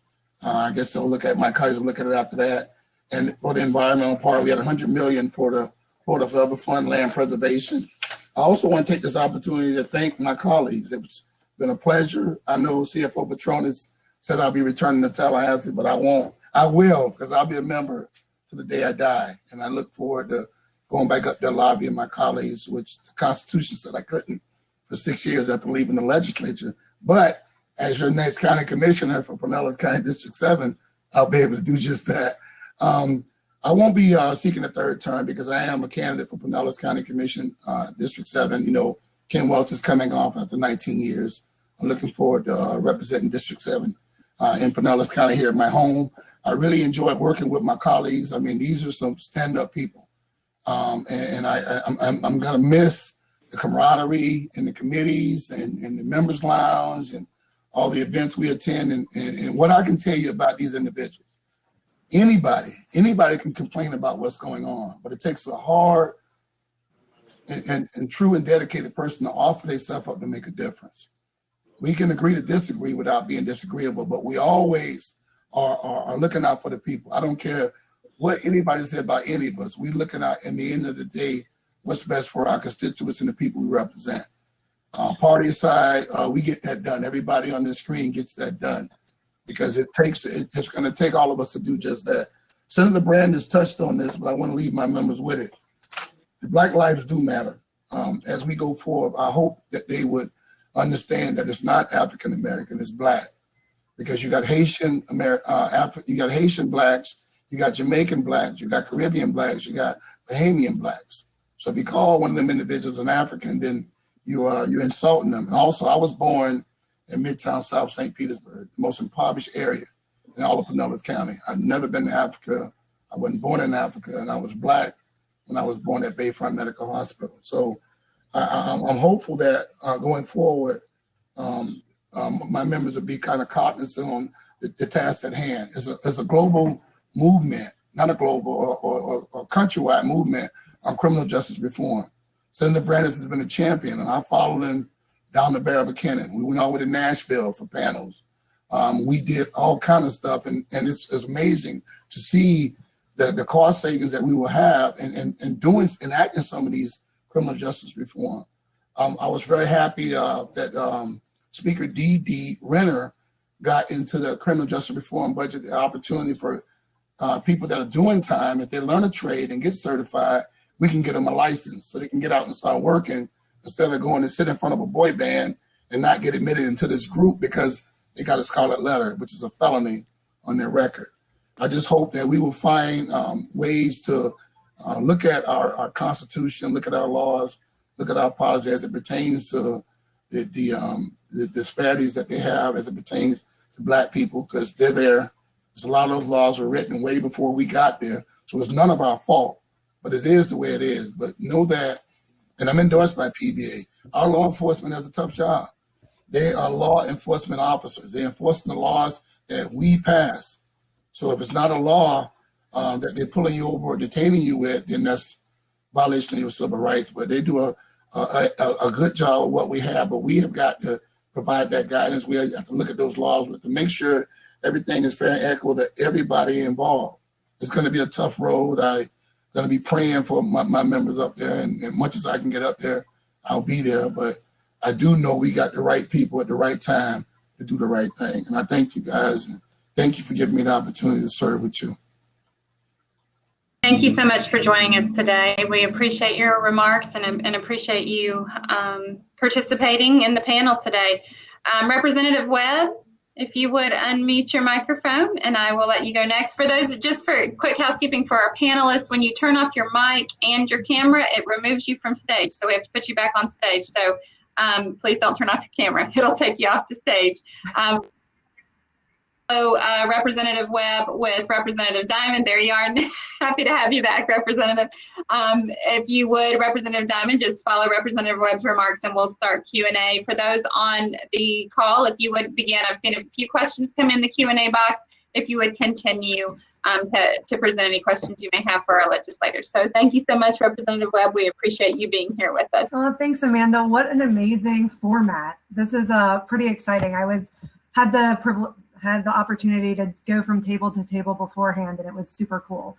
I guess they'll look at, my colleagues will look at it after that. And for the environmental part, we had $100 million for the Florida Forever Fund, land preservation. I also want to take this opportunity to thank my colleagues. It's been a pleasure. I know CFO Petronis said I'll be returning to Tallahassee, but I won't. I will, because I'll be a member to the day I die. And I look forward to going back up there lobbying my colleagues, which the Constitution said I couldn't for 6 years after leaving the legislature. But as your next county commissioner for Pinellas County District 7, I'll be able to do just that. I won't be seeking a third term because I am a candidate for Pinellas County Commission, District 7. You know, Ken Welch is coming off after 19 years. I'm looking forward to representing District 7 in Pinellas County here at my home. I really enjoy working with my colleagues. I mean, these are some stand-up people. I'm going to miss the camaraderie in the committees and the members lounge and all the events we attend. And what I can tell you about these individuals, anybody can complain about what's going on, but it takes a hard and true and dedicated person to offer themselves up to make a difference. We can agree to disagree without being disagreeable, but we always are looking out for the people. I don't care what anybody said about any of us. We looking out, in the end of the day, what's best for our constituents and the people we represent. Party aside, we get that done. Everybody on this screen gets that done because it's going to take all of us to do just that. Senator Brand has touched on this, but I want to leave my members with it. The Black lives do matter. As we go forward, I hope that they would understand that it's not African American, it's Black, because you got Haitian you got Haitian Blacks, you got Jamaican Blacks, you got Caribbean Blacks, you got Bahamian Blacks. So if you call one of them individuals an African, then you're insulting them. And also, I was born in Midtown South St. Petersburg, the most impoverished area in all of Pinellas County. I've never been to Africa. I wasn't born in Africa, and I was Black when I was born at Bayfront Medical Hospital. So I'm hopeful that going forward, my members will be kind of cognizant on the task at hand. It's a global movement, not a global or countrywide movement on criminal justice reform. Senator Brandis has been a champion, and I followed him down the barrel of Buchanan. We went over to Nashville for panels. We did all kinds of stuff, and it's amazing to see the cost savings that we will have and enacting some of these criminal justice reform. I was very happy that Speaker D.D. Renner got into the criminal justice reform budget the opportunity for people that are doing time, if they learn a trade and get certified, we can get them a license so they can get out and start working instead of going to sit in front of a boy band and not get admitted into this group because they got a scarlet letter, which is a felony on their record. I just hope that we will find ways to look at our Constitution, look at our laws, look at our policy as it pertains to the disparities that they have as it pertains to Black people, because they're there. There's a lot of those laws were written way before we got there, so it's none of our fault, but it is the way it is. But know that, and I'm endorsed by PBA, our law enforcement has a tough job. They are law enforcement officers. They're enforcing the laws that we pass. So if it's not a law that they're pulling you over or detaining you with, then that's violation of your civil rights. But they do a good job of what we have, but we have got to provide that guidance. We have to look at those laws to make sure everything is fair and equal to everybody involved. It's going to be a tough road. I'm going to be praying for my members up there, and as much as I can get up there, I'll be there. But I do know we got the right people at the right time to do the right thing. And I thank you guys, and thank you for giving me the opportunity to serve with you. Thank you so much for joining us today. We appreciate your remarks and appreciate you participating in the panel today. Representative Webb, if you would unmute your microphone, and I will let you go next. For those, just for quick housekeeping for our panelists, when you turn off your mic and your camera, it removes you from stage. So we have to put you back on stage. So please don't turn off your camera. It'll take you off the stage. So Representative Webb with Representative Diamond, there you are. Happy to have you back, Representative. If you would, Representative Diamond, just follow Representative Webb's remarks and we'll start Q&A. For those on the call, if you would begin, I've seen a few questions come in the Q&A box. If you would continue to present any questions you may have for our legislators. So thank you so much, Representative Webb. We appreciate you being here with us. Oh, thanks, Amanda. What an amazing format. This is pretty exciting. I had the opportunity to go from table to table beforehand, and it was super cool.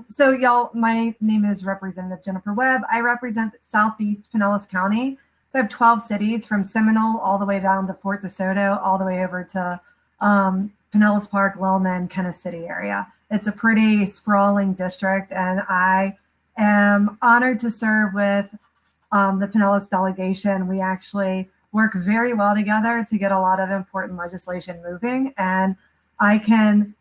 So y'all, my name is Representative Jennifer Webb. I represent Southeast Pinellas County. So I have 12 cities from Seminole all the way down to Fort DeSoto, all the way over to Pinellas Park, Lillman, Kennis City area. It's a pretty sprawling district, and I am honored to serve with the Pinellas delegation. We actually work very well together to get a lot of important legislation moving. And I can,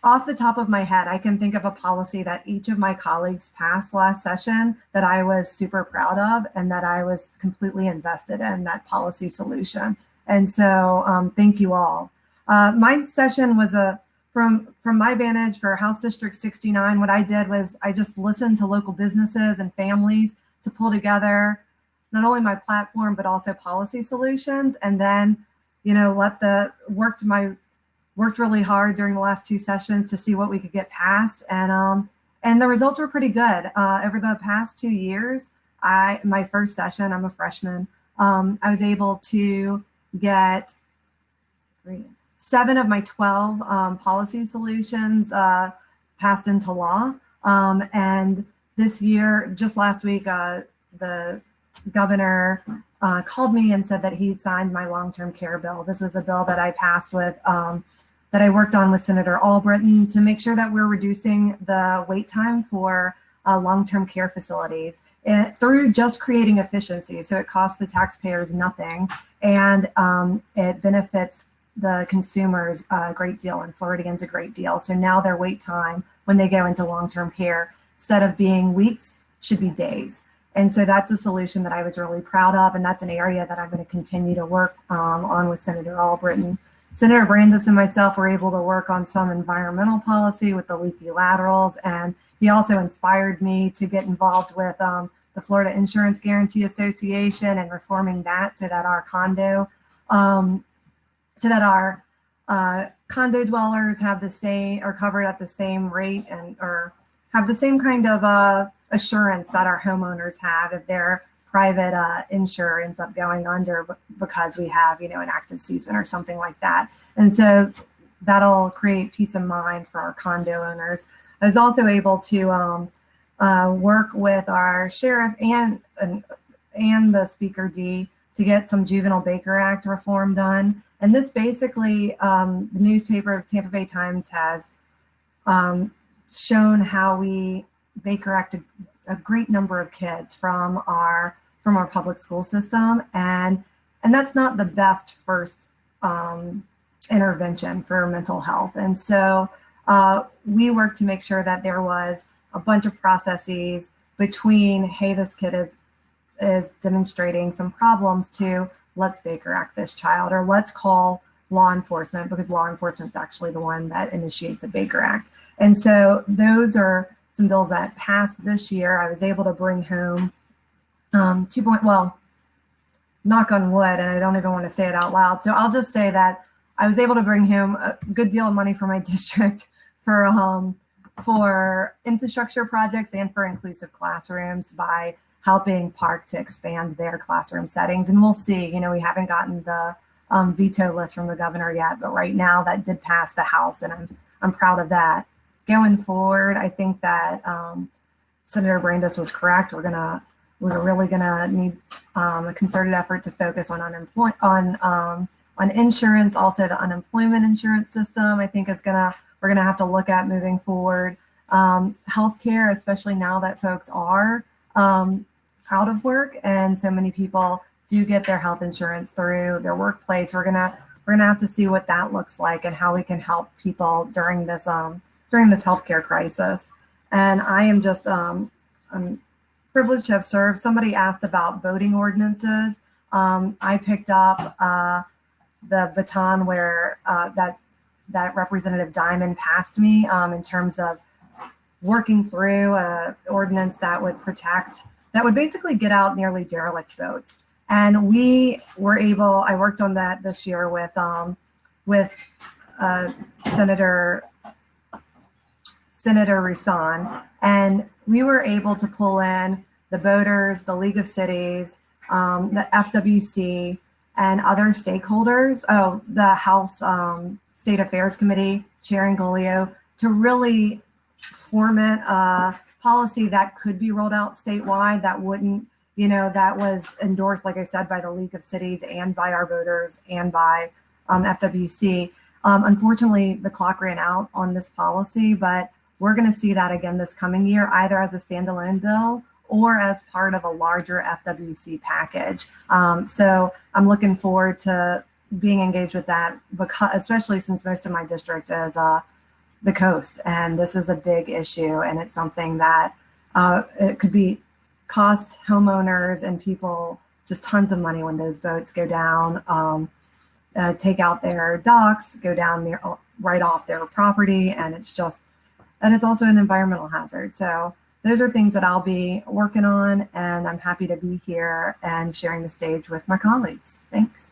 off the top of my head, I can think of a policy that each of my colleagues passed last session that I was super proud of and that I was completely invested in that policy solution. And so thank you all. My session was from my vantage for House District 69, what I did was I just listened to local businesses and families to pull together not only my platform, but also policy solutions. And then, you know, worked really hard during the last 2 sessions to see what we could get passed. And the results were pretty good. Over the past 2 years, my first session, I'm a freshman, I was able to get 7 of my 12 policy solutions passed into law. And this year, just last week, the governor called me and said that he signed my long-term care bill. This was a bill that I passed with, that I worked on with Senator Albritton to make sure that we're reducing the wait time for long-term care facilities through just creating efficiency. So it costs the taxpayers nothing, and it benefits the consumers a great deal and Floridians a great deal. So now their wait time when they go into long-term care, instead of being weeks, should be days. And so that's a solution that I was really proud of, and that's an area that I'm going to continue to work on with Senator Albritton. Senator Brandes and myself were able to work on some environmental policy with the leafy laterals, and he also inspired me to get involved with the Florida Insurance Guarantee Association and reforming that so that our condo dwellers have the same, are covered at the same rate and or have the same kind of assurance that our homeowners have if their private insurer ends up going under because we have, you know, an active season or something like that. And so that'll create peace of mind for our condo owners. I was also able to work with our sheriff and the Speaker D to get some Juvenile Baker Act reform done. And this basically, the newspaper Tampa Bay Times has shown how we Baker Act a great number of kids from our public school system, and that's not the best first intervention for mental health. And so we worked to make sure that there was a bunch of processes between, hey, this kid is demonstrating some problems, to let's Baker Act this child, or let's call law enforcement, because law enforcement is actually the one that initiates the Baker Act. And so those are some bills that passed this year. I was able to bring home knock on wood, and I don't even want to say it out loud. So I'll just say that I was able to bring home a good deal of money for my district for infrastructure projects and for inclusive classrooms by helping Park to expand their classroom settings. And we'll see, you know, we haven't gotten the veto list from the governor yet, but right now that did pass the House, and I'm proud of that. Going forward, I think that Senator Brandes was correct. We're really gonna need a concerted effort to focus on on insurance. Also, the unemployment insurance system, I think we're gonna have to look at moving forward. Healthcare, especially now that folks are out of work, and so many people do get their health insurance through their workplace. We're gonna have to see what that looks like and how we can help people during this healthcare crisis. And I am just I'm privileged to have served. Somebody asked about voting ordinances. I picked up the baton where that Representative Diamond passed me in terms of working through an ordinance that would basically get out nearly derelict votes. And we were able, I worked on that this year with Senator Roussan, and we were able to pull in the voters, the League of Cities, the FWC, and other stakeholders. Oh, the House State Affairs Committee, Chair Angolio, to really format a policy that could be rolled out statewide that wouldn't, that was endorsed, like I said, by the League of Cities and by our voters and by FWC. Unfortunately, the clock ran out on this policy, but we're going to see that again this coming year, either as a standalone bill or as part of a larger FWC package. So I'm looking forward to being engaged with that, because, especially since most of my district is the coast, and this is a big issue, and it's something that it could cost homeowners and people just tons of money when those boats go down, take out their docks, go down right off their property, and it's also an environmental hazard. So those are things that I'll be working on, and I'm happy to be here and sharing the stage with my colleagues. Thanks.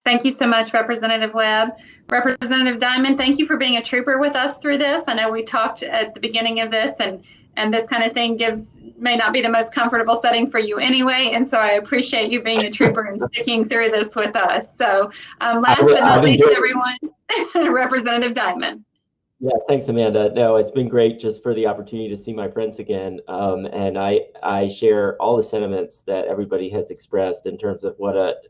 Thank you so much, Representative Webb. Representative Diamond, thank you for being a trooper with us through this. I know we talked at the beginning of this, and this kind of thing may not be the most comfortable setting for you anyway, and so I appreciate you being a trooper and sticking through this with us. So last but not least, everyone, Representative Diamond. Yeah, thanks, Amanda. No, it's been great just for the opportunity to see my friends again. And I share all the sentiments that everybody has expressed in terms of what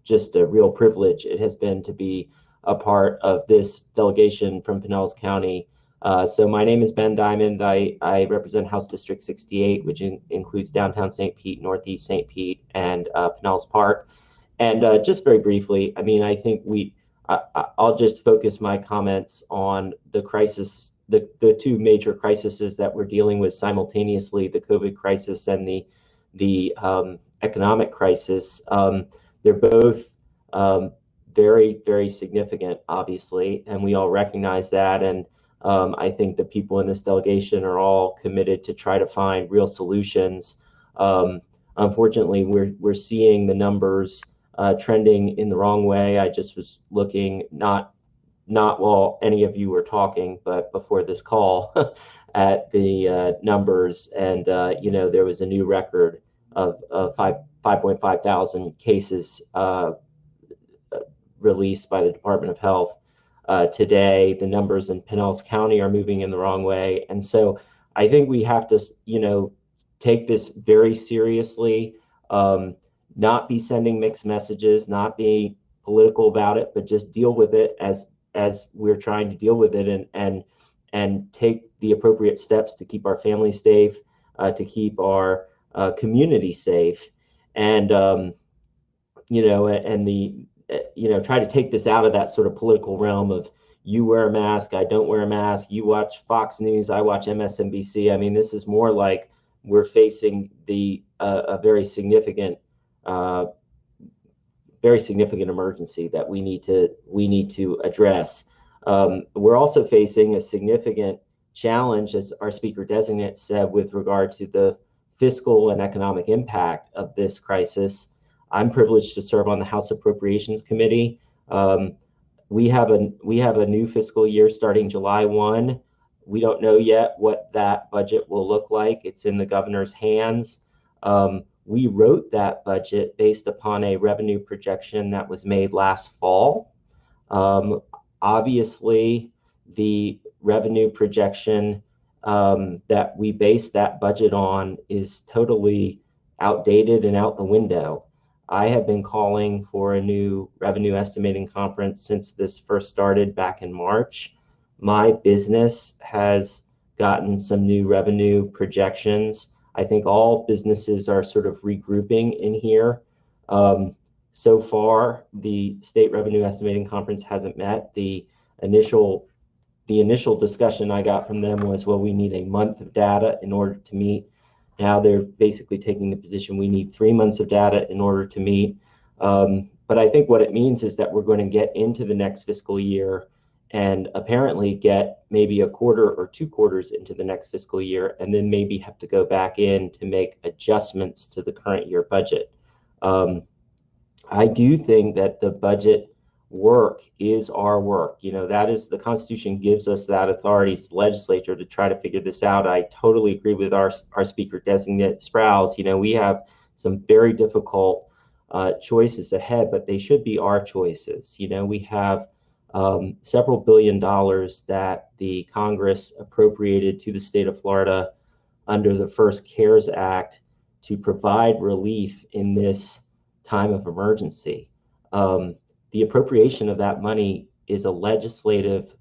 just a real privilege it has been to be a part of this delegation from Pinellas County. So my name is Ben Diamond. I represent House District 68, which includes downtown St. Pete, Northeast St. Pete, and Pinellas Park. And just very briefly, I mean, I think I'll just focus my comments on the crisis, the two major crises that we're dealing with simultaneously, the COVID crisis and the economic crisis. They're both very, very significant, obviously, and we all recognize that. And I think the people in this delegation are all committed to try to find real solutions. Unfortunately, we're seeing the numbers trending in the wrong way. I just was looking, not while any of you were talking, but before this call, at the numbers, and there was a new record of 5.5 thousand cases released by the Department of Health today. The numbers in Pinellas County are moving in the wrong way, and so I think we have to, take this very seriously. Not be sending mixed messages, not be political about it, but just deal with it as we're trying to deal with it, and take the appropriate steps to keep our families safe, to keep our community safe, and try to take this out of that sort of political realm of you wear a mask, I don't wear a mask, you watch Fox News, I watch MSNBC. I mean, this is more like we're facing a very significant emergency that we need to address. We're also facing a significant challenge, as our speaker designate said, with regard to the fiscal and economic impact of this crisis. I'm privileged to serve on the House Appropriations Committee. We have a new fiscal year starting July 1. We don't know yet what that budget will look like. It's in the governor's hands. we wrote that budget based upon a revenue projection that was made last fall. Obviously, the revenue projection that we based that budget on is totally outdated and out the window. I have been calling for a new revenue estimating conference since this first started back in March. My business has gotten some new revenue projections. I think all businesses are sort of regrouping in here. So far, the State Revenue Estimating Conference hasn't met. The initial discussion I got from them was, well, we need a month of data in order to meet. Now they're basically taking the position we need 3 months of data in order to meet. But I think what it means is that we're going to get into the next fiscal year and apparently get maybe a quarter or 2 quarters into the next fiscal year, and then maybe have to go back in to make adjustments to the current year budget. I do think that the budget work is our work. You know, that is, the Constitution gives us that authority to the legislature to try to figure this out. I totally agree with our speaker designate Sprouse. You know, we have some very difficult choices ahead, but they should be our choices. You know, we have several $1 billion that the Congress appropriated to the state of Florida under the first CARES Act to provide relief in this time of emergency. The appropriation of that money is a legislative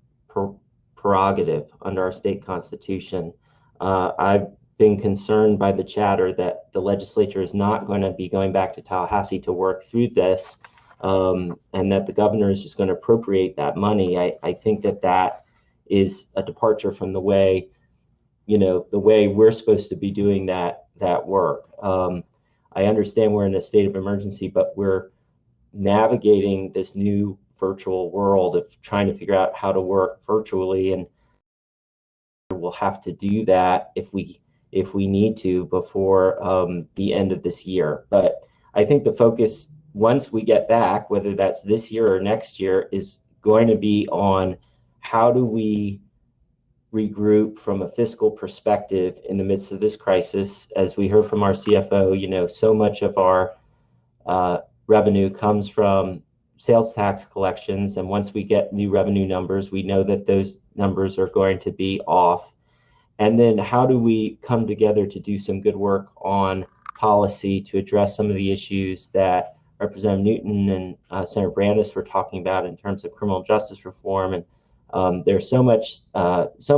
prerogative under our state constitution. I've been concerned by the chatter that the legislature is not going to be going back to Tallahassee to work through this, and that the governor is just going to appropriate that money. I think that that is a departure from the way, you know, the way we're supposed to be doing that work. I understand we're in a state of emergency, but we're navigating this new virtual world of trying to figure out how to work virtually, and we'll have to do that if we need to before the end of this year. But I think the focus, once we get back, whether that's this year or next year, is going to be on how do we regroup from a fiscal perspective in the midst of this crisis. As we heard from our CFO, you know, so much of our revenue comes from sales tax collections, and once we get new revenue numbers, we know that those numbers are going to be off. And then how do we come together to do some good work on policy to address some of the issues that Representative Newton and Senator Brandis were talking about in terms of criminal justice reform. And there's so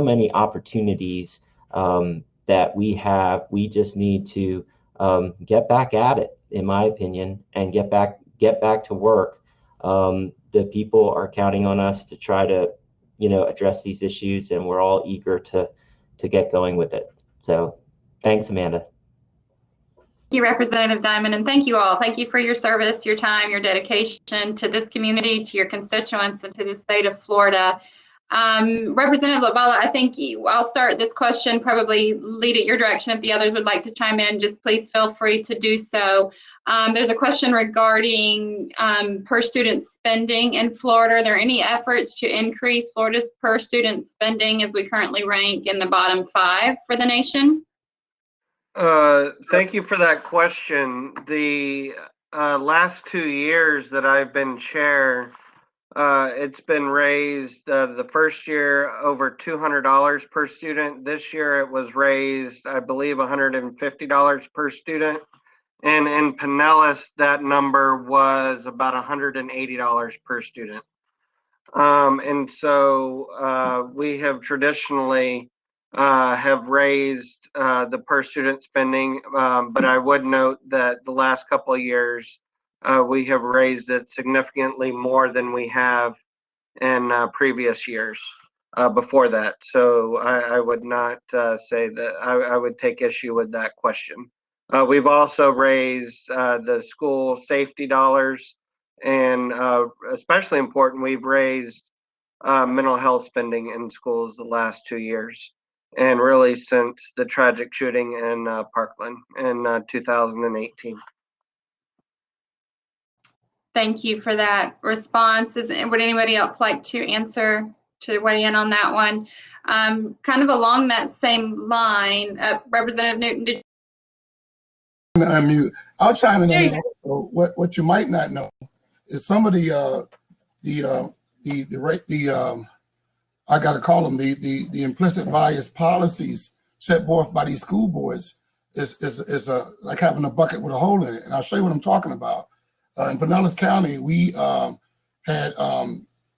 many opportunities that we have. We just need to get back at it, in my opinion, and get back to work. The people are counting on us to try to, you know, address these issues, and we're all eager to get going with it. So thanks, Amanda. Thank you, Representative Diamond, and thank you all. Thank you for your service, your time, your dedication to this community, to your constituents, and to the state of Florida. Representative LaValla, I think I'll start this question, probably lead it your direction. If the others would like to chime in, just please feel free to do so. There's a question regarding per student spending in Florida. Are there any efforts to increase Florida's per student spending, as we currently rank in the bottom 5 for the nation? Thank you for that question. The last 2 years that I've been chair, it's been raised the first year over $200 per student. This year it was raised, I believe, $150 per student. And in Pinellas, that number was about $180 per student. And so we have traditionally have raised the per student spending, but I would note that the last couple of years we have raised it significantly more than we have in previous years before that. So I would not say that I would take issue with that question. We've also raised the school safety dollars, and especially important, we've raised mental health spending in schools the last 2 years, and really since the tragic shooting in Parkland in 2018. Thank you for that response. Would anybody else like to answer, to weigh in on that one? Kind of along that same line, Representative Newton, did Unmute. I'll chime in. What you might not know is some of I got to call them the implicit bias policies set forth by these school boards is like having a bucket with a hole in it. And I'll show you what I'm talking about. In Pinellas County, we had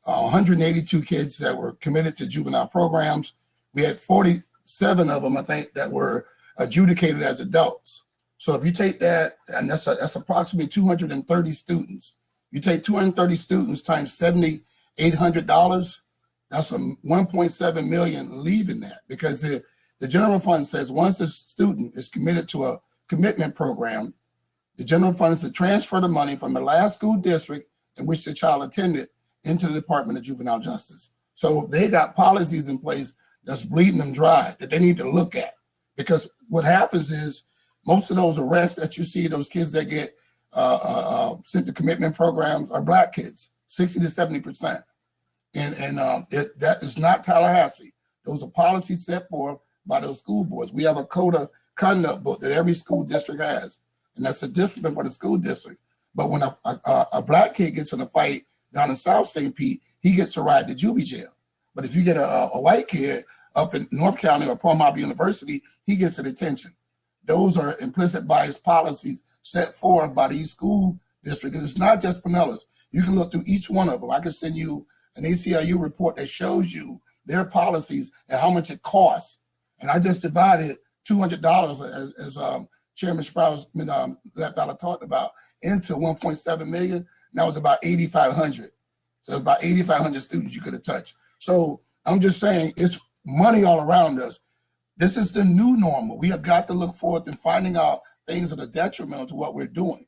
182 kids that were committed to juvenile programs. We had 47 of them, I think, that were adjudicated as adults. So if you take that, and that's approximately 230 students. You take 230 students times $7,800. That's a 1.7 million leaving that, because the general fund says once a student is committed to a commitment program, the general fund is to transfer the money from the last school district in which the child attended into the Department of Juvenile Justice. So they got policies in place that's bleeding them dry that they need to look at, because what happens is most of those arrests that you see, those kids that get sent to commitment programs are Black kids, 60 to 70%. And that is not Tallahassee. Those are policies set forth by those school boards. We have a code of conduct book that every school district has, and that's a discipline for the school district. But when a Black kid gets in a fight down in South St. Pete, he gets to ride to juvie jail. But if you get a white kid up in North County or Palm Harbor University, he gets a detention. Those are implicit bias policies set forth by these school districts. And it's not just Pinellas. You can look through each one of them. I can send you an ACLU report that shows you their policies and how much it costs. And I just divided $200, as Chairman Sprouse talked about, into 1.7 million. Now it's about 8,500. So it's about 8,500 students you could have touched. So I'm just saying, it's money all around us. This is the new normal. We have got to look forward to finding out things that are detrimental to what we're doing.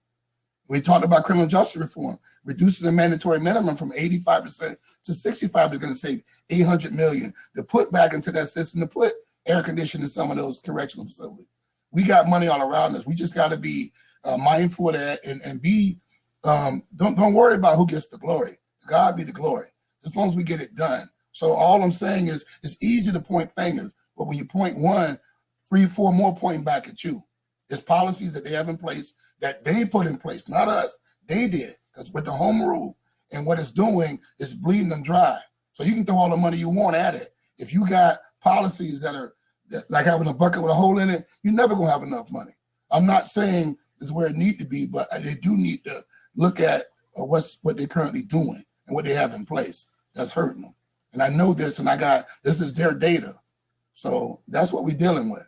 We talked about criminal justice reform. Reducing the mandatory minimum from 85% to 65% is going to save $800 million to put back into that system, to put air conditioning in some of those correctional facilities. We got money all around us. We just got to be mindful of that and be, don't worry about who gets the glory. God be the glory, as long as we get it done. So all I'm saying is, it's easy to point fingers, but when you point one, 3, 4 more pointing back at you. There's policies that they have in place that they put in place, not us. They did, because with the home rule, and what it's doing is bleeding them dry. So you can throw all the money you want at it. If you got policies that are like having a bucket with a hole in it, you're never gonna have enough money. I'm not saying this is where it needs to be, but they do need to look at what they're currently doing and what they have in place that's hurting them. And I know this, and this is their data. So that's what we're dealing with.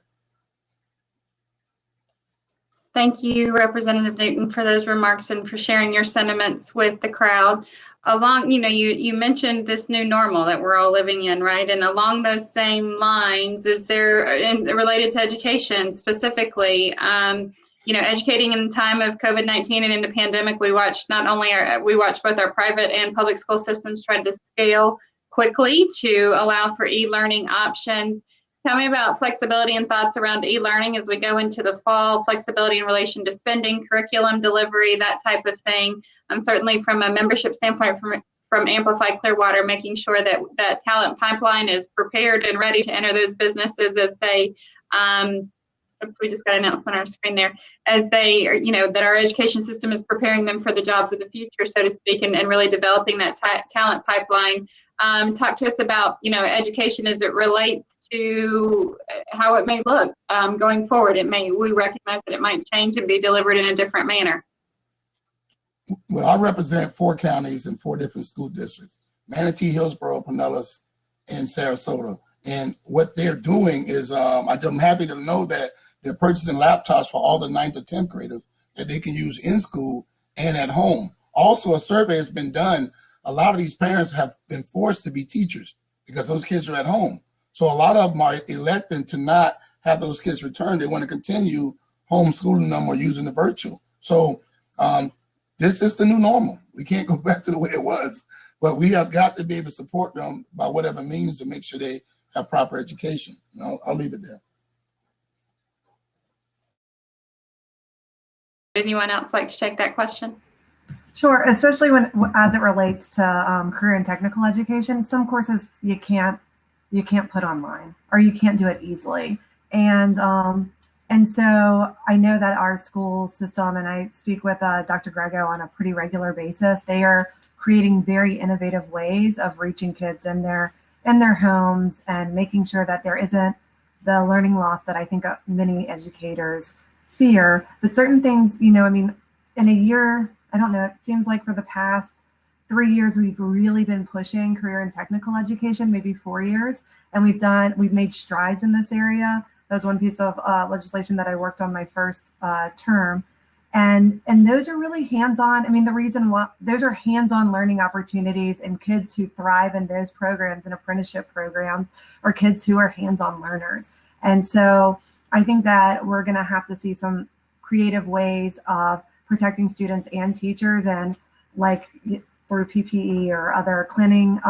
Thank you, Representative Newton, for those remarks and for sharing your sentiments with the crowd. Along, you mentioned this new normal that we're all living in, right? And along those same lines, is there, and related to education specifically, educating in the time of COVID-19 and in the pandemic, we watched both our private and public school systems try to scale quickly to allow for e-learning options. Tell me about flexibility and thoughts around e-learning as we go into the fall, flexibility in relation to spending, curriculum delivery, that type of thing. Certainly from a membership standpoint from Amplify Clearwater, making sure that that talent pipeline is prepared and ready to enter those businesses as they, we just got an announcement on our screen there, as they, that our education system is preparing them for the jobs of the future, so to speak, and really developing that talent pipeline. Talk to us about, education as it relates to how it may look going forward. We recognize that it might change and be delivered in a different manner. Well, I represent 4 counties and 4 different school districts: Manatee, Hillsborough, Pinellas, and Sarasota. And what they're doing is, I'm happy to know that they're purchasing laptops for all the 9th to 10th graders that they can use in school and at home. Also, a survey has been done. A lot of these parents have been forced to be teachers because those kids are at home. So a lot of them are electing to not have those kids return. They want to continue homeschooling them or using the virtual. So this is the new normal. We can't go back to the way it was, but we have got to be able to support them by whatever means to make sure they have proper education. I'll leave it there. Anyone else like to take that question? Sure, especially as it relates to career and technical education. Some courses you can't put online, or you can't do it easily. And And so I know that our school system, and I speak with Dr. Grego on a pretty regular basis, they are creating very innovative ways of reaching kids in their homes and making sure that there isn't the learning loss that I think many educators fear. But certain things, you know, I mean, in a year, I don't know, it seems like for the past 3 years, we've really been pushing career and technical education, maybe 4 years. And we've made strides in this area. That was one piece of legislation that I worked on my first term. And those are really hands-on. I mean, the reason why those are hands-on learning opportunities, and kids who thrive in those programs and apprenticeship programs are kids who are hands-on learners. And so I think that we're going to have to see some creative ways of protecting students and teachers, and like through PPE or other cleaning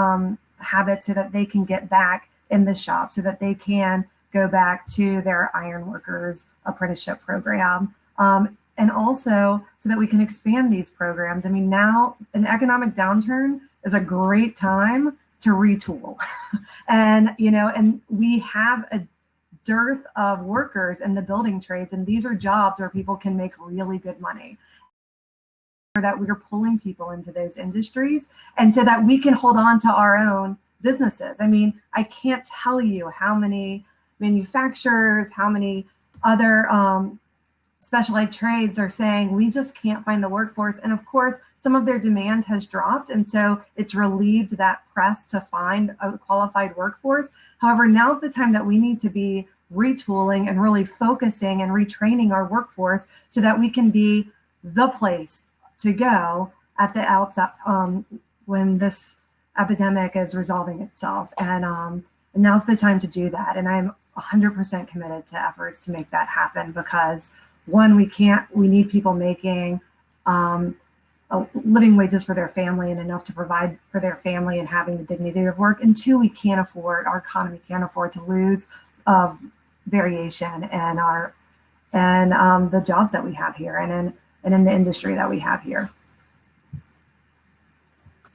habits, so that they can get back in the shop, so that they can go back to their ironworkers apprenticeship program. And also so that we can expand these programs. I mean, now an economic downturn is a great time to retool. And, you know, and we have a dearth of workers in the building trades, and these are jobs where people can make really good money. That we're pulling people into those industries, and so that we can hold on to our own businesses. I mean, I can't tell you how many manufacturers, how many other specialized trades are saying we just can't find the workforce. And of course, some of their demand has dropped, and so it's relieved that press to find a qualified workforce. However, now's the time that we need to be retooling and really focusing and retraining our workforce so that we can be the place to go at the outset when this epidemic is resolving itself. And now's the time to do that. And I'm 100% committed to efforts to make that happen, because one, we need people making living wages for their family and enough to provide for their family and having the dignity of work. And two, our economy can't afford to lose variation and the jobs that we have here and in the industry that we have here.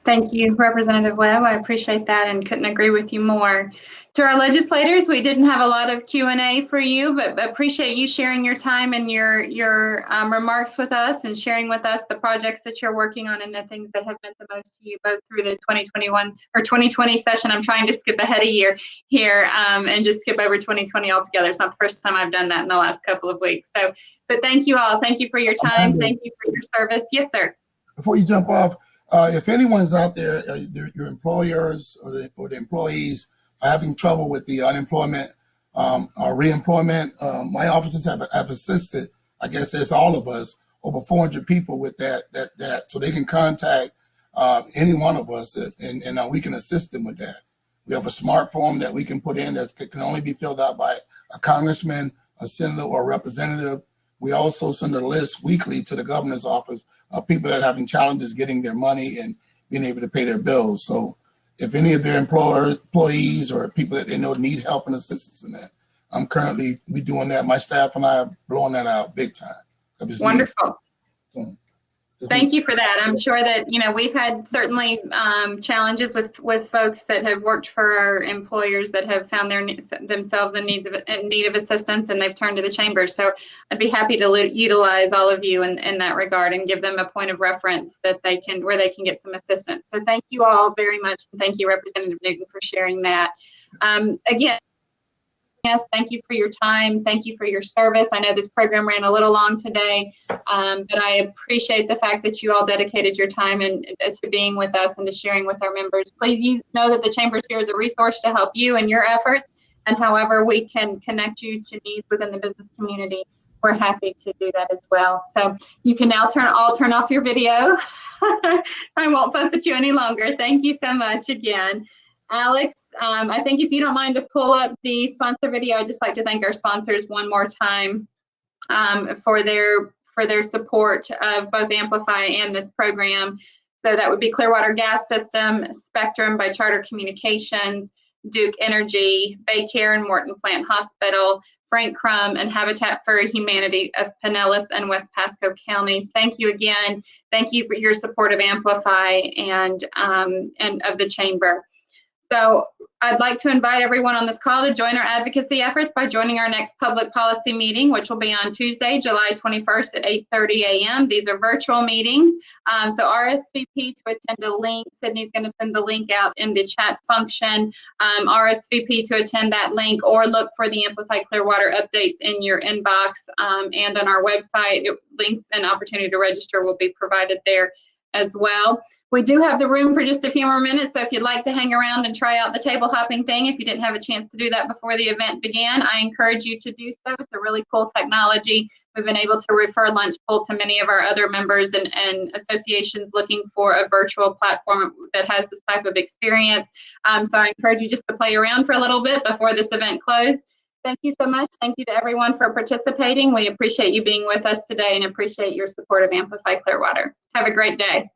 Thank you, Representative Webb. I appreciate that and couldn't agree with you more. To our legislators, we didn't have a lot of Q&A for you, but appreciate you sharing your time and your remarks with us, and sharing with us the projects that you're working on and the things that have meant the most to you, both through the 2021 or 2020 session. I'm trying to skip ahead a year here and just skip over 2020 altogether. It's not the first time I've done that in the last couple of weeks. So, but thank you all. Thank you for your time. Thank you for your service. Yes, sir. Before you jump off, if anyone's out there, your employers or the employees are having trouble with the unemployment or reemployment, my offices have assisted, I guess that's all of us, over 400 people with that, so they can contact any one of us, and we can assist them with that. We have a smart form that we can put in that can only be filled out by a congressman, a senator, or a representative. We also send a list weekly to the governor's office of people that are having challenges getting their money and being able to pay their bills. So if any of their employees or people that they know need help and assistance in that, I'm currently doing that. My staff and I are blowing that out big time. Wonderful. Thank you for that. I'm sure that, you know, we've had certainly challenges with folks that have worked for our employers that have found themselves in need of assistance, and they've turned to the chamber. So I'd be happy to utilize all of you in that regard and give them a point of reference that where they can get some assistance. So thank you all very much. And thank you, Representative Newton, for sharing that. Again, yes, thank you for your time. Thank you for your service. I know this program ran a little long today, but I appreciate the fact that you all dedicated your time and to being with us and to sharing with our members. Please know that the Chamber's here as a resource to help you in your efforts, and however we can connect you to needs within the business community, we're happy to do that as well. So you can now turn off your video. I won't fuss at you any longer. Thank you so much again. Alex, I think if you don't mind to pull up the sponsor video, I'd just like to thank our sponsors one more time for their support of both Amplify and this program. So that would be Clearwater Gas System, Spectrum by Charter Communications, Duke Energy, Baycare and Morton Plant Hospital, Frank Crum, and Habitat for Humanity of Pinellas and West Pasco counties. Thank you again. Thank you for your support of Amplify and of the Chamber. So I'd like to invite everyone on this call to join our advocacy efforts by joining our next public policy meeting, which will be on Tuesday, July 21st at 8:30 a.m. These are virtual meetings. So RSVP to attend a link. Sydney's going to send the link out in the chat function. RSVP to attend that link, or look for the Amplify Clearwater updates in your inbox and on our website. Links and opportunity to register will be provided there as well. We do have the room for just a few more minutes, so if you'd like to hang around and try out the table hopping thing, if you didn't have a chance to do that before the event began, I encourage you to do so. It's a really cool technology. We've been able to refer Lunchpool to many of our other members and associations looking for a virtual platform that has this type of experience. So I encourage you just to play around for a little bit before this event closes. Thank you so much. Thank you to everyone for participating. We appreciate you being with us today and appreciate your support of Amplify Clearwater. Have a great day.